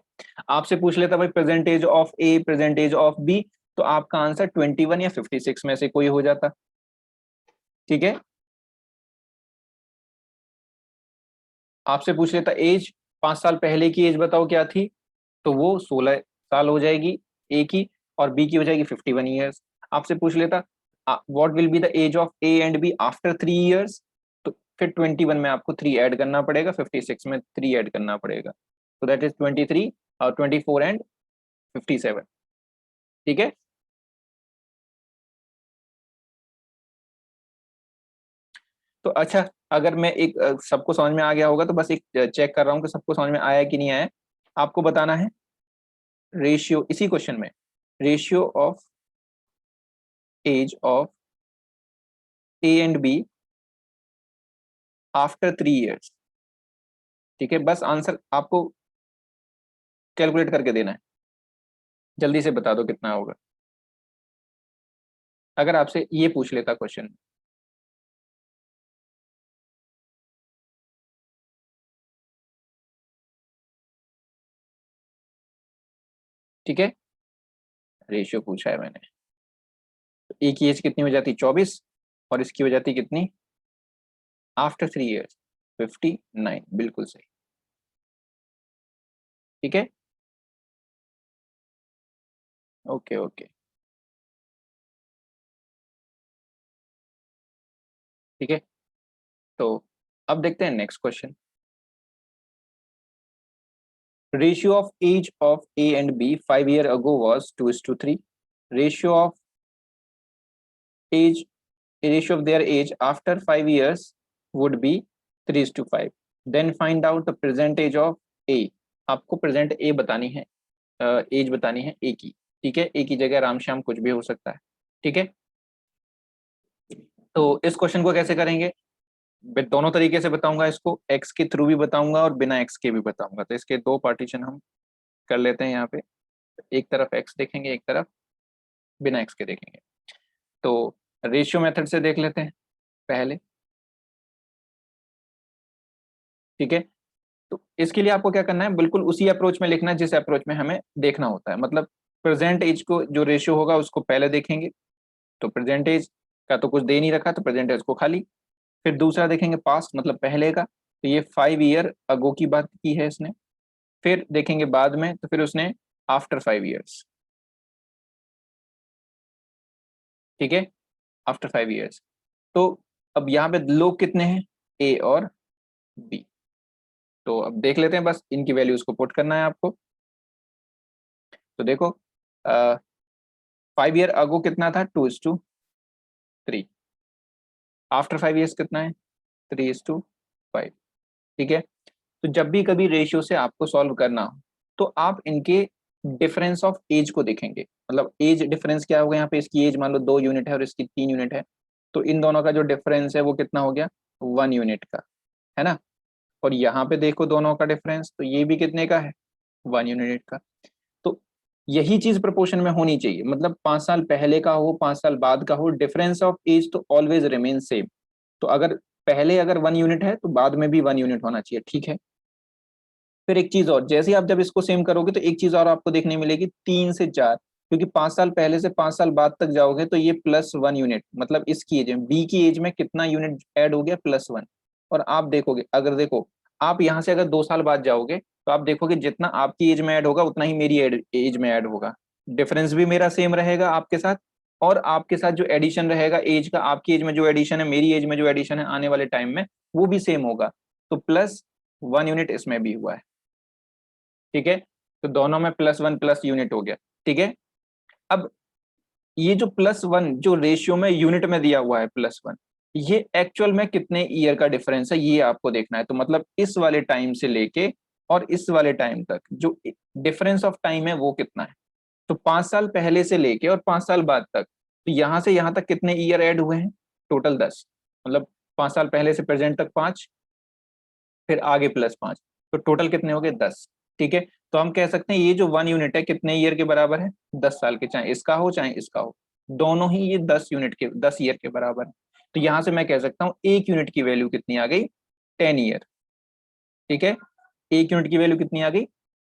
[SPEAKER 1] आपसे पूछ लेता भाई present age of A, present age of B, तो आपका आंसर 21 या 56 में से कोई हो जाता। ठीक है, आपसे पूछ लेता एज, 5 साल पहले की एज बताओ क्या थी, तो वो 16 साल हो जाएगी ए की, और बी की हो जाएगी 51 ईयर्स। आपसे पूछ लेता what will be the age of A and B after 3 years, तो फिर 21 में आपको 3 ऐड करना पड़ेगा, 56 में 3 ऐड करना पड़ेगा। तो दैट इज 23 और 24 एंड 57। ठीक है, तो अच्छा, अगर मैं एक सबको समझ में आ गया होगा तो बस एक चेक कर रहा हूँ कि सबको समझ में आया कि नहीं आया। आपको बताना है रेशियो, इसी क्वेश्चन में ratio of age of A and B after 3 years। ठीक है, बस आंसर आपको कैलकुलेट करके देना है, जल्दी से बता दो कितना होगा। अगर आपसे ये पूछ लेता क्वेश्चन, ठीक है, रेशियो पूछा है मैंने, तो ए की एज कितनी हो जाती 24, और इसकी हो जाती कितनी आफ्टर 3 years 59, बिल्कुल सही। ठीक है, ओके ओके, ठीक है। तो अब देखते हैं next question. Ratio of age of A and B 5 year ago was 2:3। Ratio of age, ratio of their age after 5 years would be 3:5। then find out the present age of a। आपको present ए बतानी है, as बतानी है ए की। ठीक है, ए की जगह राम श्याम कुछ भी हो सकता है। ठीक है, तो इस क्वेश्चन को कैसे करेंगे, मैं दोनों तरीके से बताऊंगा, इसको एक्स के थ्रू भी बताऊंगा और बिना एक्स के भी बताऊंगा। तो इसके दो पार्टीशन हम कर लेते हैं यहाँ पे, एक तरफ एक्स देखेंगे, एक तरफ बिना एक्स के देखेंगे। तो रेशियो मेथड से देख लेते हैं पहले। ठीक है, तो इसके लिए आपको क्या करना है, बिल्कुल उसी अप्रोच में लिखना है जिस अप्रोच में हमें देखना होता है। मतलब प्रेजेंट एज को जो रेशियो होगा उसको पहले देखेंगे, तो प्रेजेंट एज का तो कुछ दे नहीं रखा, तो प्रेजेंट एज को खाली। फिर दूसरा देखेंगे पास्ट, मतलब पहले का, तो ये 5 year अगो की बात की है इसने। फिर देखेंगे बाद में, तो फिर उसने आफ्टर 5 years। ठीक है, आफ्टर 5 years। तो अब यहाँ पे लोग कितने हैं, ए और बी। तो अब देख लेते हैं, बस इनकी वैल्यूज को पुट करना है आपको। तो देखो 5 year अगो कितना था, 2:3। आफ्टर 5 years कितना है, 3:5। ठीक है, तो जब भी कभी रेशियो से आपको सॉल्व करना हो, तो आप इनके डिफरेंस ऑफ एज को देखेंगे। मतलब एज डिफरेंस क्या होगा, यहाँ पे इसकी एज मान लो 2 यूनिट है और इसकी 3 यूनिट है, तो इन दोनों का जो डिफरेंस है वो कितना हो गया, 1 यूनिट का, है ना। और यहाँ पे देखो दोनों का डिफरेंस, तो ये भी कितने का है, 1 यूनिट का। तो यही चीज प्रपोर्शन में होनी चाहिए, मतलब 5 साल पहले का हो 5 साल बाद का हो, डिफरेंस ऑफ एज तो ऑलवेज रिमेन सेम। तो अगर पहले अगर 1 यूनिट है तो बाद में भी 1 यूनिट होना चाहिए। ठीक है, फिर एक चीज और, जैसे ही आप जब इसको सेम करोगे तो एक चीज और आपको देखने मिलेगी, 3 से 4, क्योंकि 5 साल पहले से 5 साल बाद तक जाओगे तो ये +1 यूनिट, मतलब इसकी एज में, बी की एज में कितना यूनिट ऐड हो गया, +1। और आप देखोगे, अगर देखो आप यहाँ से अगर 2 साल बाद जाओगे तो आप देखोगे जितना आपकी एज में ऐड होगा उतना ही मेरी एज में ऐड होगा। डिफरेंस भी मेरा सेम रहेगा आपके साथ, और आपके साथ जो एडिशन रहेगा एज का, आपकी एज में जो एडिशन है, मेरी एज में जो एडिशन है आने वाले टाइम में, वो भी सेम होगा। तो +1 यूनिट इसमें भी हुआ है। ठीक है, तो दोनों में +1 +यूनिट हो गया। ठीक है, अब ये जो +1 जो रेशियो में यूनिट में दिया हुआ है +1, ये एक्चुअल में कितने ईयर का डिफरेंस है ये आपको देखना है। तो मतलब इस वाले टाइम से लेके और इस वाले टाइम तक जो डिफरेंस ऑफ टाइम है वो कितना है। तो 5 साल पहले से लेके और 5 साल बाद तक, तो यहां से यहां तक कितने ईयर ऐड हुए हैं, टोटल 10। मतलब 5 साल पहले से प्रेजेंट तक 5, फिर आगे +5, तो टोटल कितने हो गए, 10। ठीक है, तो हम कह सकते हैं ये जो 1 यूनिट है कितने ईयर के बराबर है, 10 साल के, चाहे इसका हो चाहे इसका हो, दोनों ही ये 10 यूनिट के, 10 ईयर के बराबर है। तो यहां से मैं कह सकता हूँ 1 यूनिट की वैल्यू कितनी आ गई, 10 ईयर। ठीक है, 1 यूनिट की वैल्यू कितनी आ गई,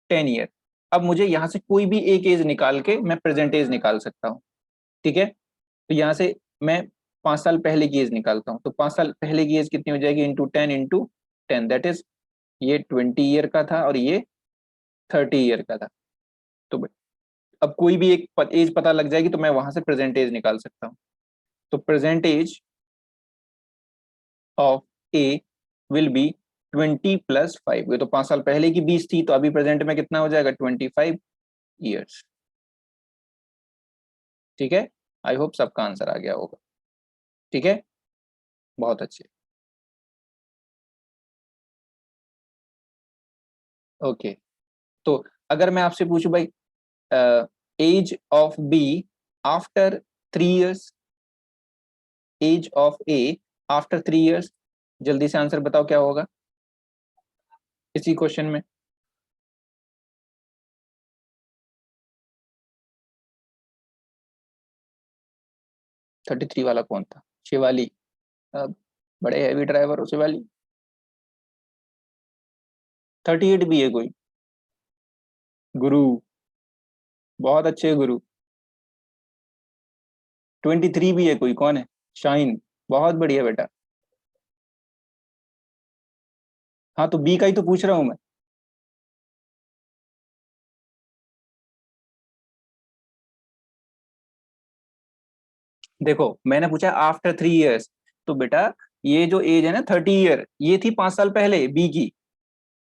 [SPEAKER 1] 10 ईयर। अब मुझे यहाँ से कोई भी एक एज निकाल के मैं प्रेजेंट एज निकाल सकता हूँ। ठीक है, तो यहाँ से मैं 5 साल पहले की एज निकालता हूँ, तो 5 साल पहले की एज कितनी हो जाएगी, ×10 दैट इज, ये 20 ईयर का था और ये 30 ईयर का था। तो अब कोई भी एक एज पता लग जाएगी तो मैं वहां से प्रेजेंट एज निकाल सकता हूँ। तो present age of A will be 20 + 5। ये तो 5 साल पहले की 20 थी, तो अभी प्रेजेंट में कितना हो जाएगा, 25 ईयर्स। ठीक है, आई होप सबका आंसर आ गया होगा। ठीक है, बहुत अच्छे। ओके, तो अगर मैं आपसे पूछूं भाई age of B after 3 years, age of A after 3 years, जल्दी से आंसर बताओ क्या होगा इसी क्वेश्चन में। 33 वाला कौन था? शिवाली। अब बड़े हैवी ड्राइवर हो शिवाली। 38 भी है कोई? गुरु, बहुत अच्छे गुरु। 23 भी है कोई, कौन है? शाइन, बहुत बढ़िया बेटा। हाँ तो बी का ही तो पूछ रहा हूं मैं। देखो मैंने पूछा आफ्टर 3 इयर्स, तो बेटा ये जो एज है ना 30 ईयर, ये थी 5 साल पहले बी की।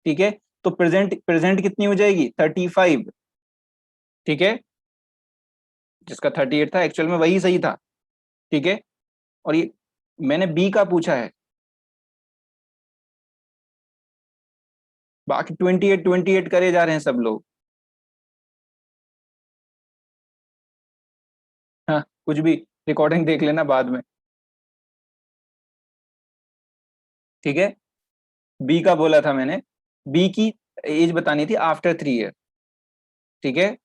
[SPEAKER 1] ठीक है, तो प्रेजेंट प्रेजेंट कितनी हो जाएगी? 35। ठीक है, जिसका 38 था एक्चुअल में वही सही था। ठीक है, और ये मैंने बी का पूछा है। बाकी 28 करे जा रहे हैं सब लोग। हाँ कुछ भी, रिकॉर्डिंग देख लेना बाद में। ठीक है, बी का बोला था मैंने, बी की एज बतानी थी आफ्टर 3 ईयर। ठीक है,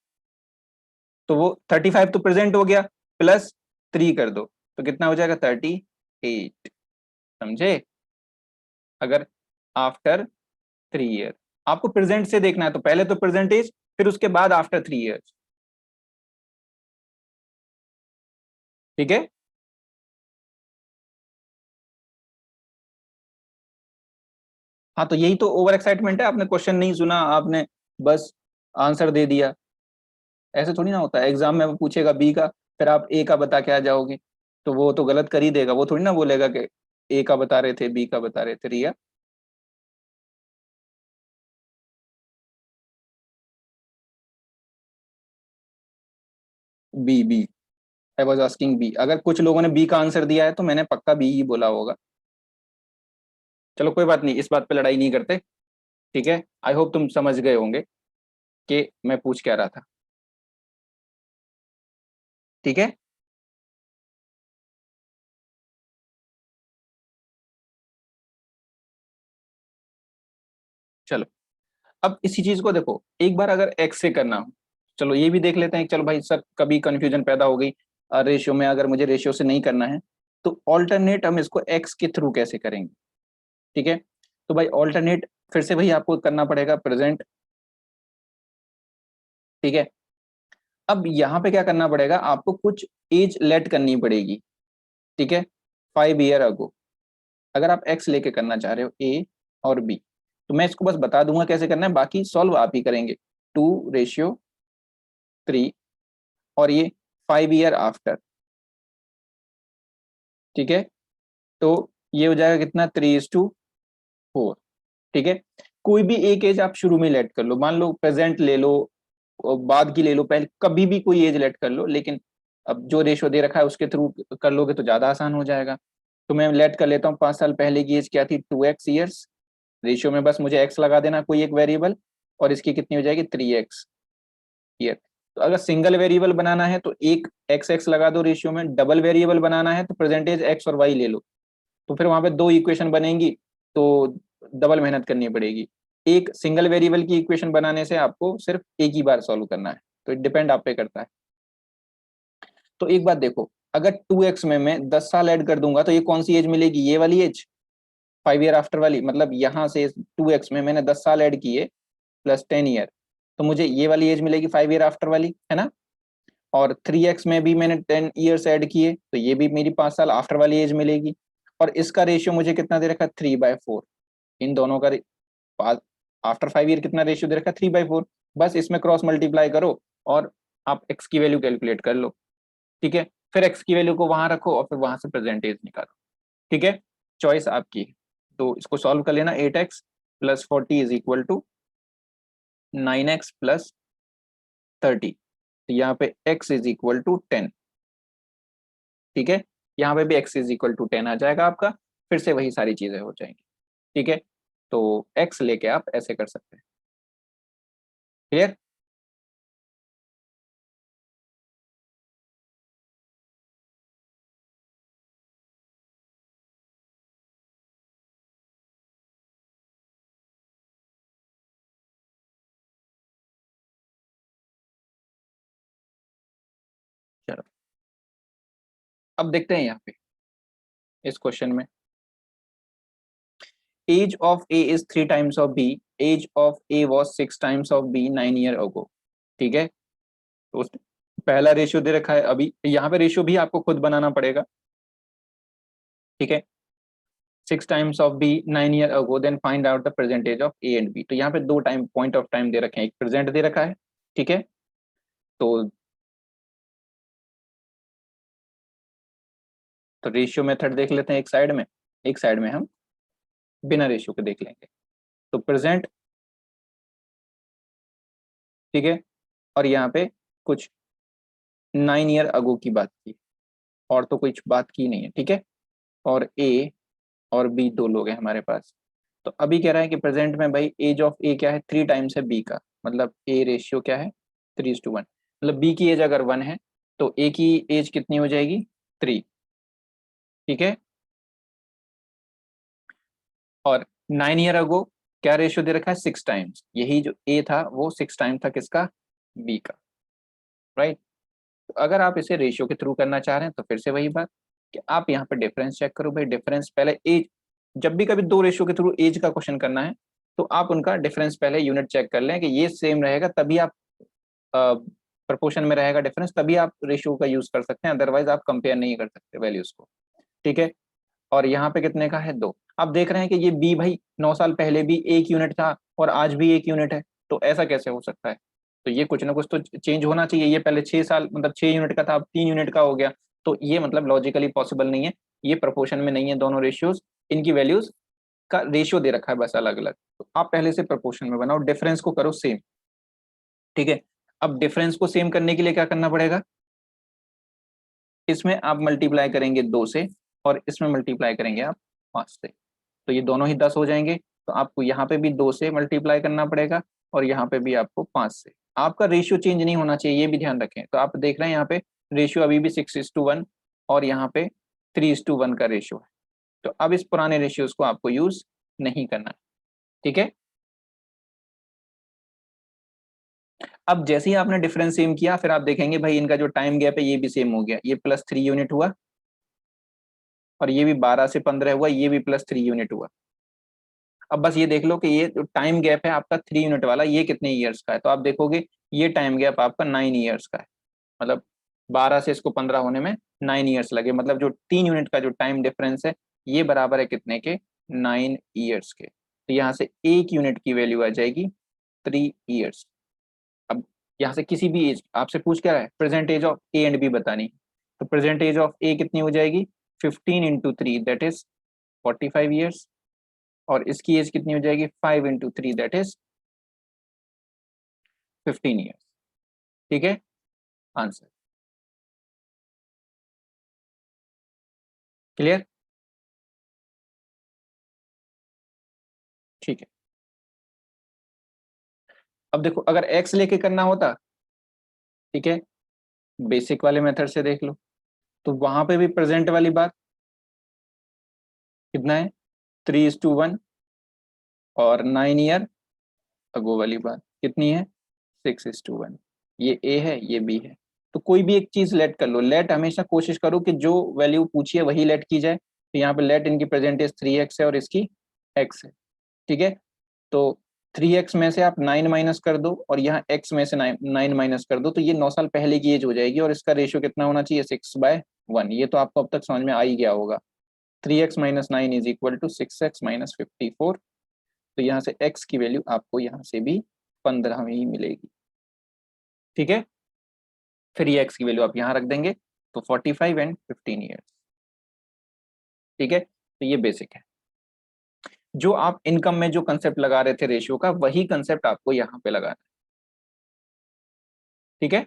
[SPEAKER 1] तो वो 35 तो प्रेजेंट हो गया, प्लस 3 कर दो तो कितना हो जाएगा? 38। समझे? अगर आफ्टर 3 ईयर, आपको प्रेजेंट से देखना है तो पहले तो प्रेजेंट एज, फिर उसके बाद आफ्टर 3 ईयर्स। ठीक है, हाँ तो यही तो ओवर एक्साइटमेंट है, आपने क्वेश्चन नहीं सुना, आपने बस आंसर दे दिया। ऐसे थोड़ी ना होता है, एग्जाम में वो पूछेगा बी का, फिर आप ए का बता के आ जाओगे, तो वो तो गलत कर ही देगा, वो थोड़ी ना बोलेगा कि ए का बता रहे थे बी का बता रहे थे। Riya, B B, I was asking B. अगर कुछ लोगों ने बी का आंसर दिया है तो मैंने पक्का बी ही बोला होगा। चलो कोई बात नहीं, इस बात पे लड़ाई नहीं करते। ठीक है, आई होप तुम समझ गए होंगे कि मैं पूछ क्या रहा था। ठीक है, चलो अब इसी चीज को देखो, एक बार अगर एक्स से करना हो, चलो ये भी देख लेते हैं। चलो भाई सर कभी कंफ्यूजन पैदा हो गई रेशियो में, अगर मुझे रेशियो से नहीं करना है तो ऑल्टरनेट हम इसको एक्स के थ्रू कैसे करेंगे। ठीक है, तो भाई ऑल्टरनेट फिर से वही आपको करना पड़ेगा, प्रेजेंट। ठीक है, अब यहाँ पे क्या करना पड़ेगा आपको, कुछ एज लेट करनी पड़ेगी। ठीक है, 5 ईयर अगो, अगर आप एक्स लेके करना चाह रहे हो ए और बी, तो मैं इसको बस बता दूंगा कैसे करना है, बाकी सॉल्व आप ही करेंगे। 2:3, और ये 5 ईयर आफ्टर। ठीक है, तो ये हो जाएगा कितना? 3:4। ठीक है, कोई भी एक एज आप शुरू में लेट कर लो, मान लो प्रेजेंट ले लो और बाद की ले लो, पहले कभी भी कोई एज लेट कर लो, लेकिन अब जो रेशो दे रखा है उसके थ्रू कर लोगे तो ज्यादा आसान हो जाएगा। तो मैं लेट कर लेता हूँ, 5 साल पहले की एज क्या थी? 2x years. रेशियो में बस मुझे एक्स लगा देना, कोई एक वेरिएबल, और इसकी कितनी हो जाएगी? 3x year. तो अगर सिंगल वेरिएबल बनाना है तो एक एक्स एक्स लगा दो रेशियो में, डबल वेरिएबल बनाना है तो प्रेजेंटेज एक्स और वाई ले लो, तो फिर वहां पे दो इक्वेशन बनेंगी, तो डबल मेहनत करनी पड़ेगी। एक सिंगल वेरिएबल की इक्वेशन बनाने से आपको सिर्फ एक ही बार सॉल्व करना है, तो डिपेंड आप पे करता है। तो एक बात देखो, अगर 2x में मैं 10 साल ऐड कर दूंगा तो ये कौन सी एज मिलेगी? ये वाली एज, 5 ईयर आफ्टर वाली। मतलब यहाँ से 2x में मैंने 10 साल ऐड किए प्लस 10 ईयर, तो मुझे ये वाली एज मिलेगी 5 ईयर आफ्टर वाली, है ना? और 3x में भी मैंने 10 ईयर्स ऐड किए तो ये भी मेरी 5 साल आफ्टर वाली एज मिलेगी। और इसका रेशियो मुझे कितना दे रखा? 3/4। इन दोनों का आफ्टर 5 ईयर कितना रेशियो दे रखा? 3/4। बस इसमें क्रॉस मल्टीप्लाई करो और आप एक्स की वैल्यू कैलकुलेट कर लो। ठीक है, फिर एक्स की वैल्यू को वहां रखो और फिर वहां से प्रेजेंटेज निकालो। ठीक है, चॉइस आपकी है। तो इसको सॉल्व कर लेना, 8x + 40 = 9x + 30। तो यहाँ पे x = 10। ठीक है, यहाँ पे भी x = 10 आ जाएगा आपका, फिर से वही सारी चीजें हो जाएंगी। ठीक है, तो x लेके आप ऐसे कर सकते हैं। क्लियर? चलो अब देखते हैं यहाँ पे इस क्वेश्चन में, age of A is 3 times of B, age of A was 6 times of B 9 year ago. ठीक है, तो पहला रेशियो दे रखा है, अभी यहाँ पे रेशियो भी आपको खुद बनाना पड़ेगा। ठीक है, 6 times of B 9 year ago, then find out the present age of A and B. तो यहाँ पे दो टाइम पॉइंट ऑफ टाइम दे रखे हैं, एक प्रेजेंट दे रखा है। ठीक है, तो रेशियो मेथड देख लेते हैं एक साइड में, एक साइड में हम बिना रेशियो के देख लेंगे। तो प्रेजेंट, ठीक है, और यहाँ पे कुछ 9 ईयर अगो की बात की, और तो कुछ बात की नहीं है। ठीक है, और ए और बी दो लोग हैं हमारे पास। तो अभी कह रहा है कि प्रेजेंट में भाई एज ऑफ ए क्या है, 3 टाइम्स है बी का, मतलब ए रेशियो क्या है 3:1, मतलब बी की एज अगर 1 है तो ए की एज कितनी हो जाएगी 3। ठीक है, और 9 ईयर अगो क्या रेशियो दे रखा है 6 टाइम्स, यही जो ए था वो 6 टाइम था किसका, बी का। राइट, तो अगर आप इसे रेशियो के थ्रू करना चाह रहे हैं तो फिर से वही बात कि आप यहाँ पे डिफरेंस चेक करो भाई, डिफरेंस पहले एज, जब भी कभी दो रेशियो के थ्रू एज का क्वेश्चन करना है तो आप उनका डिफरेंस पहले यूनिट चेक कर लें कि ये सेम रहेगा, तभी आप प्रपोर्शन में रहेगा डिफरेंस, तभी आप रेशियो का यूज कर सकते हैं, अदरवाइज आप कंपेयर नहीं कर सकते वैल्यूज को। ठीक है, और यहाँ पे कितने का है 2। आप देख रहे हैं कि ये बी भाई 9 साल पहले भी 1 यूनिट था और आज भी 1 यूनिट है, तो ऐसा कैसे हो सकता है? तो ये कुछ ना कुछ तो चेंज होना चाहिए, ये पहले 6 साल मतलब 6 यूनिट का था, अब 3 यूनिट का हो गया, तो ये मतलब लॉजिकली पॉसिबल नहीं है, ये प्रोपोर्शन में नहीं है दोनों रेशियोज, इनकी वैल्यूज का रेशियो दे रखा है बस अलग अलग। तो आप पहले से प्रोपोर्शन में बनाओ, डिफरेंस को करो सेम। ठीक है, अब डिफरेंस को सेम करने के लिए क्या करना पड़ेगा, इसमें आप मल्टीप्लाई करेंगे 2 से और इसमें मल्टीप्लाई करेंगे आप 5 से, तो ये दोनों ही 10 हो जाएंगे। तो आपको यहाँ पे भी 2 से मल्टीप्लाई करना पड़ेगा और यहाँ पे भी आपको 5 से। आपका रेशियो चेंज नहीं होना चाहिए, ये भी ध्यान रखें। तो आप देख रहे हैं यहाँ पे रेशियो अभी भी 6:1 और यहाँ पे 3:1 का रेशियो है, तो अब इस पुराने रेशियोज को आपको यूज नहीं करना है। ठीक है, अब जैसे ही आपने डिफरेंस सेम किया फिर आप देखेंगे भाई इनका जो टाइम गैप है ये भी सेम हो गया, ये +3 यूनिट हुआ और ये भी 12 से 15 हुआ, ये भी +3 यूनिट हुआ। अब बस ये देख लो कि ये जो टाइम गैप है आपका 3 यूनिट वाला, ये कितने ईयर्स का है, तो आप देखोगे ये टाइम गैप आपका 9 ईयर्स का है, मतलब 12 से इसको 15 होने में 9 ईयर्स लगे, मतलब जो 3 यूनिट का जो टाइम डिफरेंस है ये बराबर है कितने के, 9 ईयर्स के। तो यहाँ से 1 यूनिट की वैल्यू आ जाएगी 3 ईयर्स। अब यहाँ से किसी भी एज आपसे पूछ क्या है, present age of A and B बतानी, तो प्रेजेंट एज ऑफ ए कितनी हो जाएगी 15 × 3 दैट इज 45 ईयर्स, और इसकी एज कितनी हो जाएगी 5 × 3 दैट इज 15 ईयर्स। ठीक है, आंसर क्लियर? ठीक है, अब देखो अगर एक्स लेके करना होता, ठीक है, बेसिक वाले मेथड से देख लो, तो वहां पे भी प्रेजेंट वाली बात कितना है 3:1, और 9 ईयर अगो वाली बात कितनी है 6:1। ये ए है ये बी है, तो कोई भी एक चीज लेट कर लो, लेट हमेशा कोशिश करो कि जो वैल्यू पूछी है वही लेट की जाए। तो यहाँ पे लेट इनकी प्रेजेंट एज 3x है और इसकी x है। ठीक है, तो 3x में से आप 9 माइनस कर दो और यहाँ x में से 9 माइनस कर दो, तो ये 9 साल पहले की एज हो जाएगी, और इसका रेशियो कितना होना चाहिए 6/1। ये तो आपको अब तक समझ में आ ही गया होगा, 3x - 9 is equal to 6x - 54। तो यहाँ से x की वैल्यू आपको यहाँ से भी 15 ही मिलेगी। ठीक है, फिर ये x की वैल्यू आप यहाँ रख देंगे, तो 45 एंड 15 ईयर्स। ठीक है, तो ये बेसिक है। जो आप इनकम में जो कंसेप्ट लगा रहे थे रेशियो का, वही कंसेप्ट आपको यहाँ पे लगाना है। ठीक है,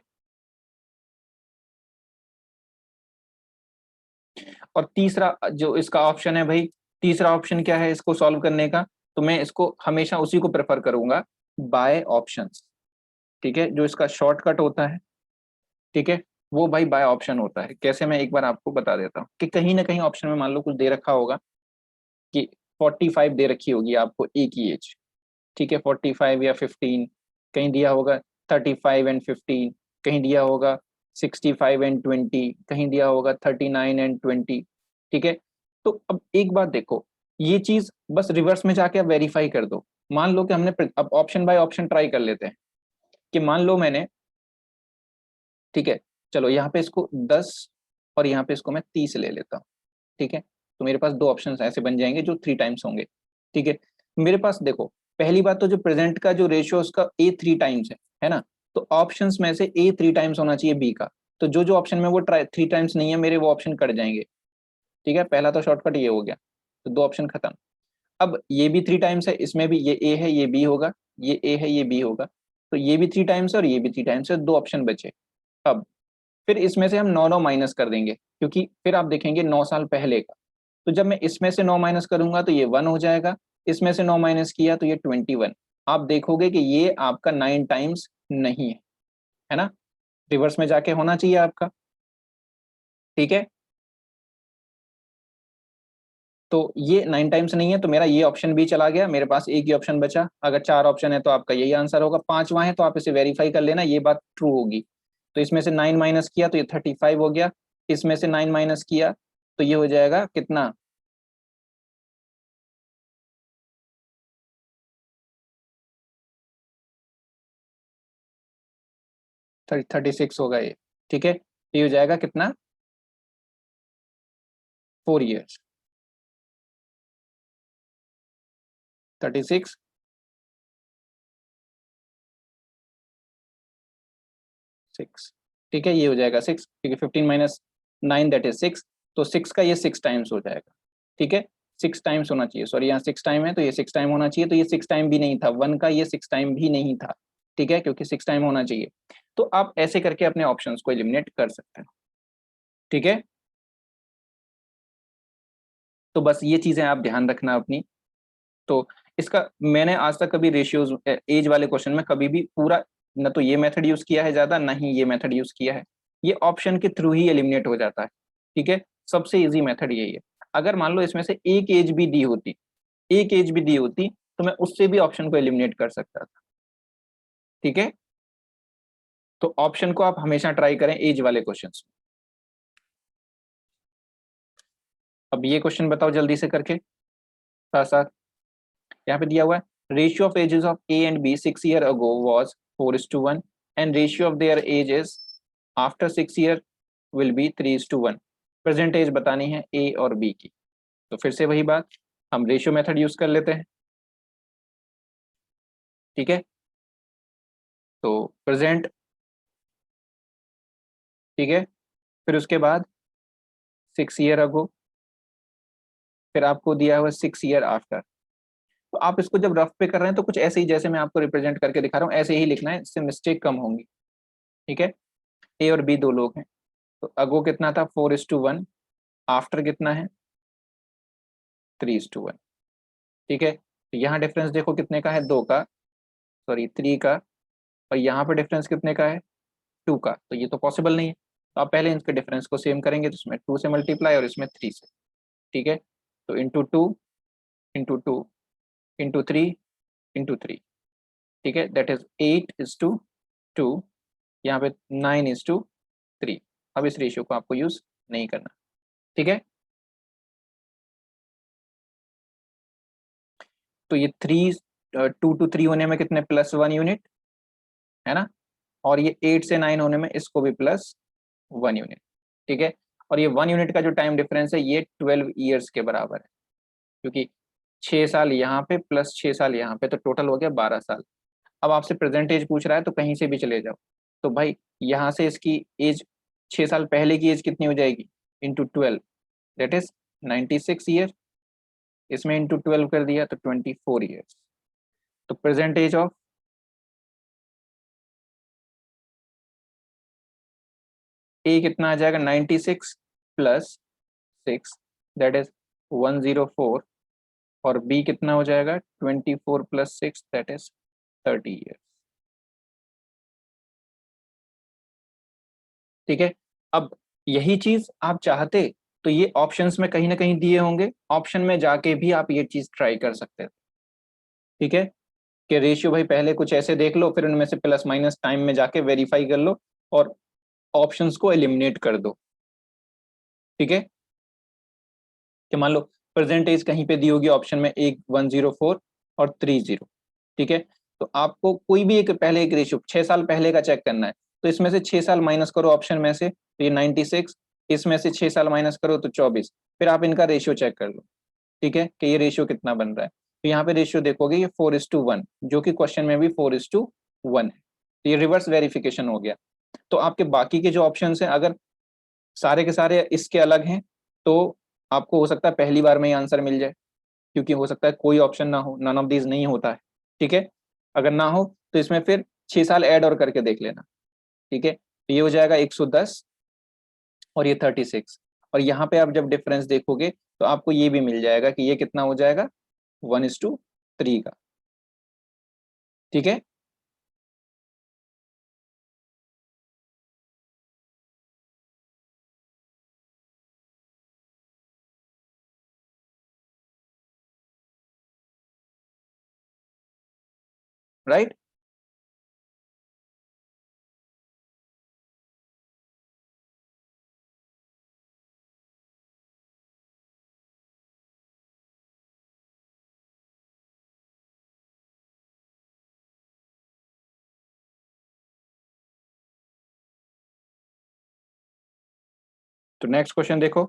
[SPEAKER 1] और तीसरा जो इसका ऑप्शन है भाई, तीसरा ऑप्शन क्या है इसको सॉल्व करने का, तो मैं इसको हमेशा उसी को प्रेफर करूंगा, बाय ऑप्शंस। ठीक है, जो इसका शॉर्टकट होता है, ठीक है, वो भाई बाय ऑप्शन होता है। कैसे, मैं एक बार आपको बता देता हूँ कि कहीं ना कहीं ऑप्शन में मान लो कुछ दे रखा होगा कि 45 दे रखी होगी आपको ए की एज, ठीक है, 45 या 15, कहीं दिया होगा 35 and 15, कहीं दिया होगा 65 and 20, कहीं दिया होगा 39 and 20, ठीक है। तो अब एक बात देखो, ये चीज बस रिवर्स में जाके आप वेरीफाई कर दो। मान लो कि हमने, अब ऑप्शन बाय ऑप्शन ट्राई कर लेते हैं कि मान लो मैंने, ठीक है, चलो यहाँ पे इसको 10 और यहाँ पे इसको मैं 30 ले लेता हूँ, ठीक है। तो मेरे पास दो ऑप्शन ऐसे बन जाएंगे जो 3 टाइम्स होंगे, ठीक है। मेरे पास देखो, पहली बात तो जो प्रेजेंट का जो रेशियो उसका ए 3 टाइम्स है ना, तो ऑप्शंस में से ए 3 टाइम्स होना चाहिए बी का। तो जो जो ऑप्शन में वो 3 टाइम्स नहीं है मेरे, वो ऑप्शन कट जाएंगे, ठीक है। पहला तो शॉर्टकट ये हो गया, तो दो ऑप्शन खत्म। अब ये भी 3 टाइम्स है, इसमें भी ये ए है ये बी होगा, ये ए है ये बी होगा, तो ये भी 3 टाइम्स है और ये भी 3 टाइम्स है, दो ऑप्शन बचे। अब फिर इसमें से हम 9 9 माइनस कर देंगे, क्योंकि फिर आप देखेंगे 9 साल पहले का। तो जब मैं इसमें से 9 माइनस करूंगा तो ये 1 हो जाएगा, इसमें से 9 माइनस किया तो ये 21। आप देखोगे कि ये आपका 9 टाइम्स नहीं है ना, रिवर्स में जाके होना चाहिए आपका, ठीक है। तो ये 9 टाइम्स नहीं है, तो मेरा ये ऑप्शन भी चला गया, मेरे पास एक ही ऑप्शन बचा। अगर 4 ऑप्शन है तो आपका यही आंसर होगा, 5वां है तो आप इसे वेरीफाई कर लेना, ये बात ट्रू होगी। तो इसमें से 9 माइनस किया तो ये 35 हो गया, इसमें से 9 माइनस किया तो ये हो जाएगा कितना, 36 होगा ये, ठीक है। ये हो जाएगा कितना, 4 ईयर्स, 36 6, ठीक है, ये हो जाएगा 6, क्योंकि 15 - 9 दैट इज 6, तो 6 का ये 6 टाइम्स हो जाएगा, ठीक है। 6 टाइम्स होना चाहिए, सॉरी यहाँ 6 टाइम है तो ये 6 टाइम होना चाहिए, तो ये 6 टाइम भी नहीं था, 1 का ये 6 टाइम भी नहीं था, ठीक है, क्योंकि 6 टाइम होना चाहिए। तो आप ऐसे करके अपने ऑप्शंस को एलिमिनेट कर सकते हैं, ठीक है। तो बस ये चीजें आप ध्यान रखना अपनी। तो इसका मैंने आज तक कभी रेशियोज एज वाले क्वेश्चन में कभी भी पूरा न तो ये मेथड यूज किया है ज्यादा, ना ही ये मेथड यूज किया है। ये ऑप्शन के थ्रू ही एलिमिनेट हो जाता है, ठीक है। सबसे इजी मेथड यही है। अगर मान लो इसमें से एक एज भी दी होती, एक एज भी दी होती, तो मैं उससे भी ऑप्शन को एलिमिनेट कर सकता था, ठीक है। तो ऑप्शन को आप हमेशा ट्राई करें एज वाले क्वेश्चन। अब ये क्वेश्चन बताओ जल्दी से करके साथ साथ। यहाँ पे दिया हुआ है, ratio of ages of A and B 6 year ago was 4:1 and ratio of their ages after 6 year will be 3:1। Present age बतानी है ए और बी की। तो फिर से वही बात, हम रेशियो मेथड यूज कर लेते हैं, ठीक है। तो प्रेजेंट, ठीक है, फिर उसके बाद 6 ईयर अगो, फिर आपको दिया हुआ 6 ईयर आफ्टर। तो आप इसको जब रफ पे कर रहे हैं तो कुछ ऐसे ही, जैसे मैं आपको रिप्रेजेंट करके दिखा रहा हूँ ऐसे ही लिखना है, इससे मिस्टेक कम होंगी, ठीक है। ए और बी दो लोग हैं, तो अगो कितना था 4:1, आफ्टर कितना है 3:1, ठीक है। तो यहाँ डिफरेंस देखो कितने का है, 2 का, सॉरी 3 का, और यहाँ पे डिफरेंस कितने का है 2 का, तो ये तो पॉसिबल नहीं है। तो आप पहले इनके डिफरेंस को सेम करेंगे, तो इसमें 2 से मल्टीप्लाई और इसमें 3 से, ठीक है। तो इंटू 2 ठीक है, दैट इज 8:2, यहाँ पे 9:3। अब इस रेशियो को आपको यूज नहीं करना, ठीक है। तो ये 2 to 3 होने में कितने, +1 यूनिट है ना, और ये 8 से 9 होने में इसको भी +1 यूनिट, ठीक है। और ये 1 यूनिट का जो टाइम डिफरेंस है ये 12 ईयर्स के बराबर है, क्योंकि 6 साल यहाँ पे प्लस 6 साल यहाँ पे, तो टोटल हो गया 12 साल। अब आपसे प्रेजेंट एज पूछ रहा है तो कहीं से भी चले जाओ, तो भाई यहाँ से इसकी एज 6 साल पहले की एज कितनी हो जाएगी, × 12, दैट इज 96 ईयर, इसमें × 12 कर दिया तो 24 ईयर्स। तो प्रेजेंट एज ऑफ ए कितना आ जाएगा, 96 + 6 दैट इज 104, और बी कितना हो जाएगा 24 + 6 दैट इज 30 ईयर्स। ठीक है। अब यही चीज आप चाहते तो ये ऑप्शंस में कहीं ना कहीं दिए होंगे, ऑप्शन में जाके भी आप ये चीज ट्राई कर सकते हैं। ठीक है, कि रेशियो भाई पहले कुछ ऐसे देख लो, फिर उनमें से प्लस माइनस टाइम में जाके वेरीफाई कर लो और ऑप्शंस को एलिमिनेट कर दो। ठीक है, कि मान लो परसेंटेज कहीं पे दी होगी ऑप्शन में 104 और 30। ठीक है, तो आपको कोई भी एक पहले एक रेशियो 6 साल पहले का चेक करना है, तो इसमें से 6 साल माइनस करो ऑप्शन में से, तो ये 96, इसमें से 6 साल माइनस करो तो 24, फिर आप इनका रेशियो चेक कर लो। ठीक है, कि ये रेशियो कितना बन रहा है, तो यहाँ पे रेशियो देखोगे ये 4:1, जो कि क्वेश्चन में भी 4:1 है, तो ये रिवर्स वेरिफिकेशन हो गया। तो आपके बाकी के जो ऑप्शन हैं अगर सारे के सारे इसके अलग हैं, तो आपको हो सकता है पहली बार में ही आंसर मिल जाए, क्योंकि हो सकता है कोई ऑप्शन ना हो, नन ऑफ दीज नहीं होता है। ठीक है, अगर ना हो तो इसमें फिर 6 साल ऐड और करके देख लेना। ठीक है, तो ये हो जाएगा 110 और ये 36, और यहाँ पे आप जब डिफरेंस देखोगे तो आपको ये भी मिल जाएगा कि ये कितना हो जाएगा 1:3 का। ठीक है, राइट। तो नेक्स्ट क्वेश्चन देखो।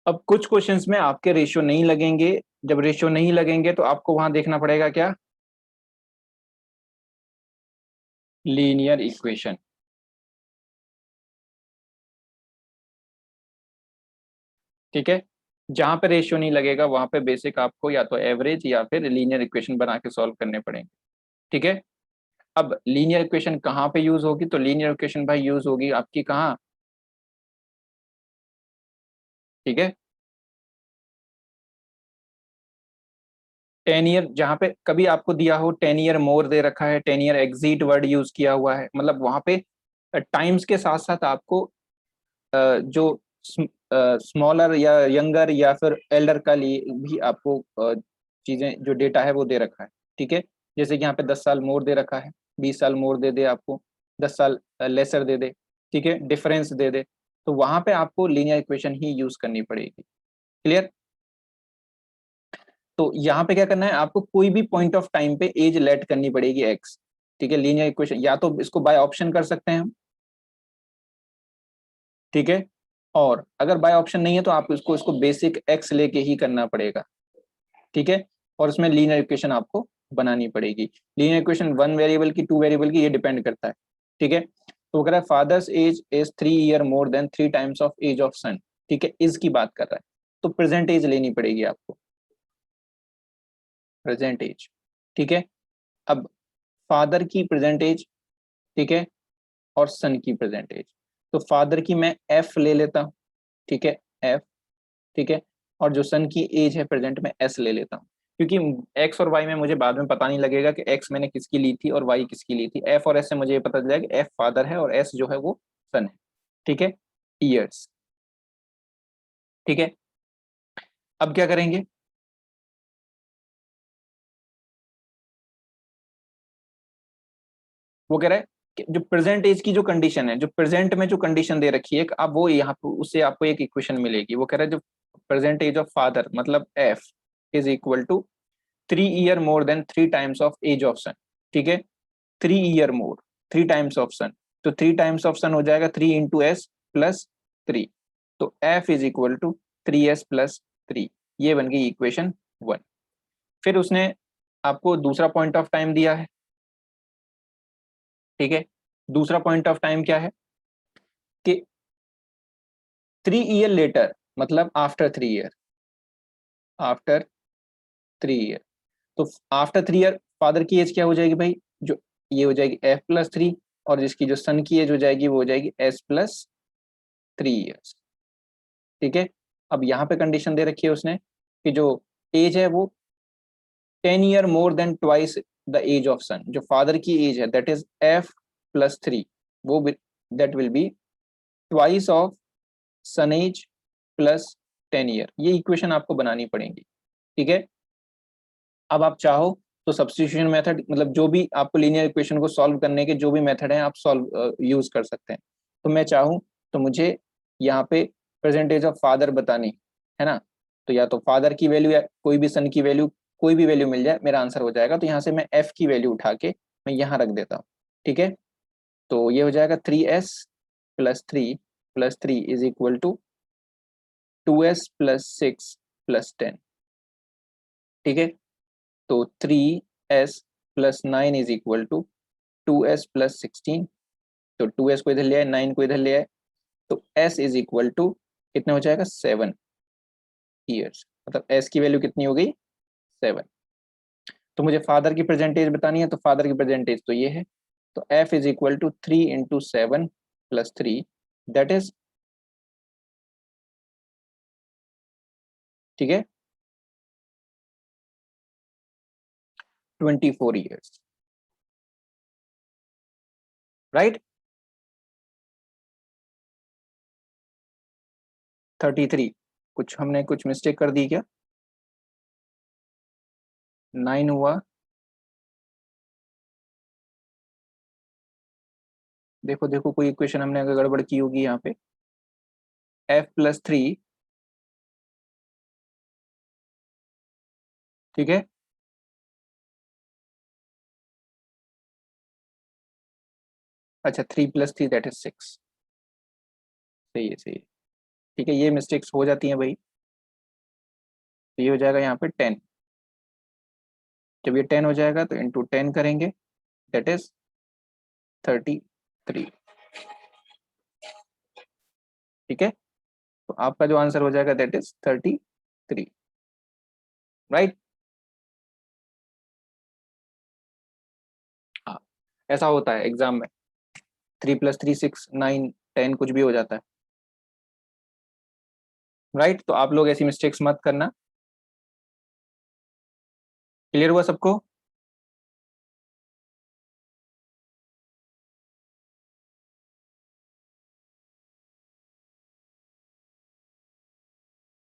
[SPEAKER 1] अब कुछ क्वेश्चंस में आपके रेशियो नहीं लगेंगे, जब रेशियो नहीं लगेंगे तो आपको वहां देखना पड़ेगा क्या, लीनियर इक्वेशन। ठीक है, जहां पे रेशियो नहीं लगेगा वहां पे बेसिक आपको या तो एवरेज या फिर लीनियर इक्वेशन बना के सॉल्व करने पड़ेंगे। ठीक है, अब लीनियर इक्वेशन कहाँ पे यूज होगी, तो लीनियर इक्वेशन भाई यूज होगी आपकी कहाँ, ठीक है, 10 ईयर, जहां पे कभी आपको दिया हो 10 ईयर मोर दे रखा है, 10 ईयर एग्जीट वर्ड यूज किया हुआ है, मतलब वहां पे टाइम्स के साथ साथ आपको जो स्मॉलर या यंगर या फिर एल्डर का लिए भी आपको चीजें जो डेटा है वो दे रखा है। ठीक है, जैसे कि यहाँ पे 10 साल मोर दे रखा है, 20 साल मोर दे दे आपको, 10 साल लेसर दे दे, ठीक है, डिफरेंस दे दे, तो वहां पे आपको लीनियर इक्वेशन ही यूज करनी पड़ेगी। क्लियर। तो यहाँ पे क्या करना है आपको, कोई भी पॉइंट ऑफ टाइम पे एज लेट करनी पड़ेगी एक्स। ठीक है, लीनियर इक्वेशन या तो इसको बाय ऑप्शन कर सकते हैं हम, ठीक है, और अगर बाय ऑप्शन नहीं है तो आप इसको इसको बेसिक एक्स लेके ही करना पड़ेगा। ठीक है, और उसमें लीनियर इक्वेशन आपको बनानी पड़ेगी। लीनियर इक्वेशन 1 वेरिएबल की 2 वेरिएबल की ये डिपेंड करता है। ठीक है, तो कह रहा है father's age is 3 year more than 3 times of age of son. ठीक है, इज की बात कर रहा है, तो प्रेजेंट एज लेनी पड़ेगी आपको, प्रेजेंट एज। ठीक है, अब फादर की प्रेजेंट एज, ठीक है, और सन की प्रेजेंट एज, तो फादर की मैं एफ ले लेता हूँ। ठीक है, एफ, ठीक है, और जो सन की एज है प्रेजेंट में एस ले लेता हूँ, क्योंकि एक्स और वाई में मुझे बाद में पता नहीं लगेगा कि एक्स मैंने किसकी ली थी और वाई किसकी ली थी। एफ और एस से मुझे ये पता चलेगा कि एफ फादर है और एस जो है वो सन है। ठीक है, ईयर्स। ठीक है, अब क्या करेंगे, वो कह रहा है कि जो प्रेजेंट एज की जो कंडीशन है, जो प्रेजेंट में जो कंडीशन दे रखी है आप वो यहाँ पे उससे आपको एक इक्वेशन मिलेगी। वो कह रहा है जो प्रेजेंट एज ऑफ फादर मतलब F is equal to 3 year more than 3 times of age of son. ठीक है, 3 year more, 3 times of son, तो 3 टाइम्स ऑफ सन हो जाएगा 3 × s + 3, तो F is equal to 3s + 3। ये बन गई इक्वेशन 1। फिर उसने आपको दूसरा पॉइंट ऑफ टाइम दिया है। ठीक है, दूसरा पॉइंट ऑफ टाइम क्या है कि 3 ईयर लेटर, मतलब आफ्टर 3 ईयर, आफ्टर 3 ईयर, तो आफ्टर 3 ईयर फादर की एज क्या हो जाएगी भाई, जो ये हो जाएगी f + 3, और जिसकी जो सन की एज हो जाएगी वो हो जाएगी s + 3 ईयर्स। ठीक है, अब यहाँ पे कंडीशन दे रखी है उसने कि जो एज है वो 10 year more than twice the age of son, जो फादर की एज है दैट इज f+3, वो that will be twice of son age plus 10 year. ये इक्वेशन आपको बनानी पड़ेगी, ठीक है। अब आप चाहो तो सब्स्टिट्यूशन मेथड, मतलब जो भी आपको लीनियर इक्वेशन को सॉल्व करने के जो भी मेथड हैं आप सॉल्व यूज कर सकते हैं। तो मैं चाहूँ तो मुझे यहाँ पे परसेंटेज ऑफ फादर बतानी है ना, तो या तो फादर की वैल्यू या कोई भी सन की वैल्यू, कोई भी वैल्यू मिल जाए मेरा आंसर हो जाएगा। तो यहाँ से मैं एफ की वैल्यू उठा के मैं यहाँ रख देता हूँ, ठीक है। तो ये हो जाएगा 3s+3+3 is equal to 2s+6+10, ठीक है। तो 3s+9 is equal to 2s+16, तो 2s को इधर ले आए, 9 को इधर ले आए, तो s इज इक्वल टू कितने हो जाएगा 7 ईयर्स, मतलब s की वैल्यू कितनी हो गई 7। तो मुझे फादर की परसेंटेज बतानी है, तो फादर की परसेंटेज तो ये है, तो f is equal to 3 × 7+3, that is, ठीक है, 24 ईयर्स, राइट। 33, कुछ हमने कुछ मिस्टेक कर दी क्या, 9 हुआ, देखो देखो कोई इक्वेशन हमने अगर गड़बड़ की होगी यहाँ पे, f+3, ठीक है, अच्छा 3+3 दैट इज 6, सही है सही है, ठीक है। ये मिस्टेक्स हो जाती हैं भाई, तो ये हो जाएगा यहाँ पे 10, जब ये 10 हो जाएगा तो इंटू 10 करेंगे, दैट इज 33, ठीक है। तो आपका जो आंसर हो जाएगा दैट इज 33, राइट। हाँ, ऐसा होता है एग्जाम में, 3+3 6 9 10 कुछ भी हो जाता है, राइट। तो आप लोग ऐसी मिस्टेक्स मत करना, क्लियर हुआ सबको।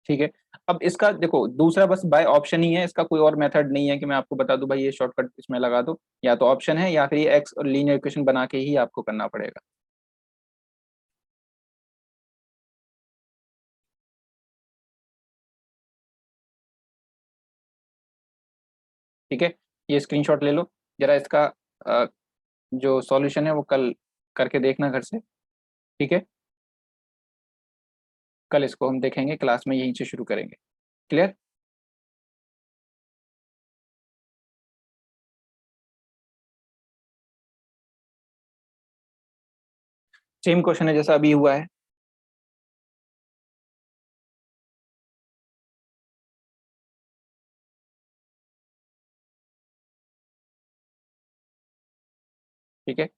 [SPEAKER 1] ठीक है, अब इसका देखो दूसरा बस बाय ऑप्शन ही है, इसका कोई और मेथड नहीं है कि मैं आपको बता दूं भाई ये शॉर्टकट इसमें लगा दो, या तो ऑप्शन है या फिर ये एक्स और लीनियर इक्वेशन बना के ही आपको करना पड़ेगा। ठीक है, ये स्क्रीनशॉट ले लो जरा इसका, अ, जो सॉल्यूशन है वो कल करके देखना घर से, ठीक है। कल इसको हम देखेंगे, क्लास में यहीं से शुरू करेंगे, क्लियर। सेम क्वेश्चन है जैसा अभी हुआ है, ठीक है।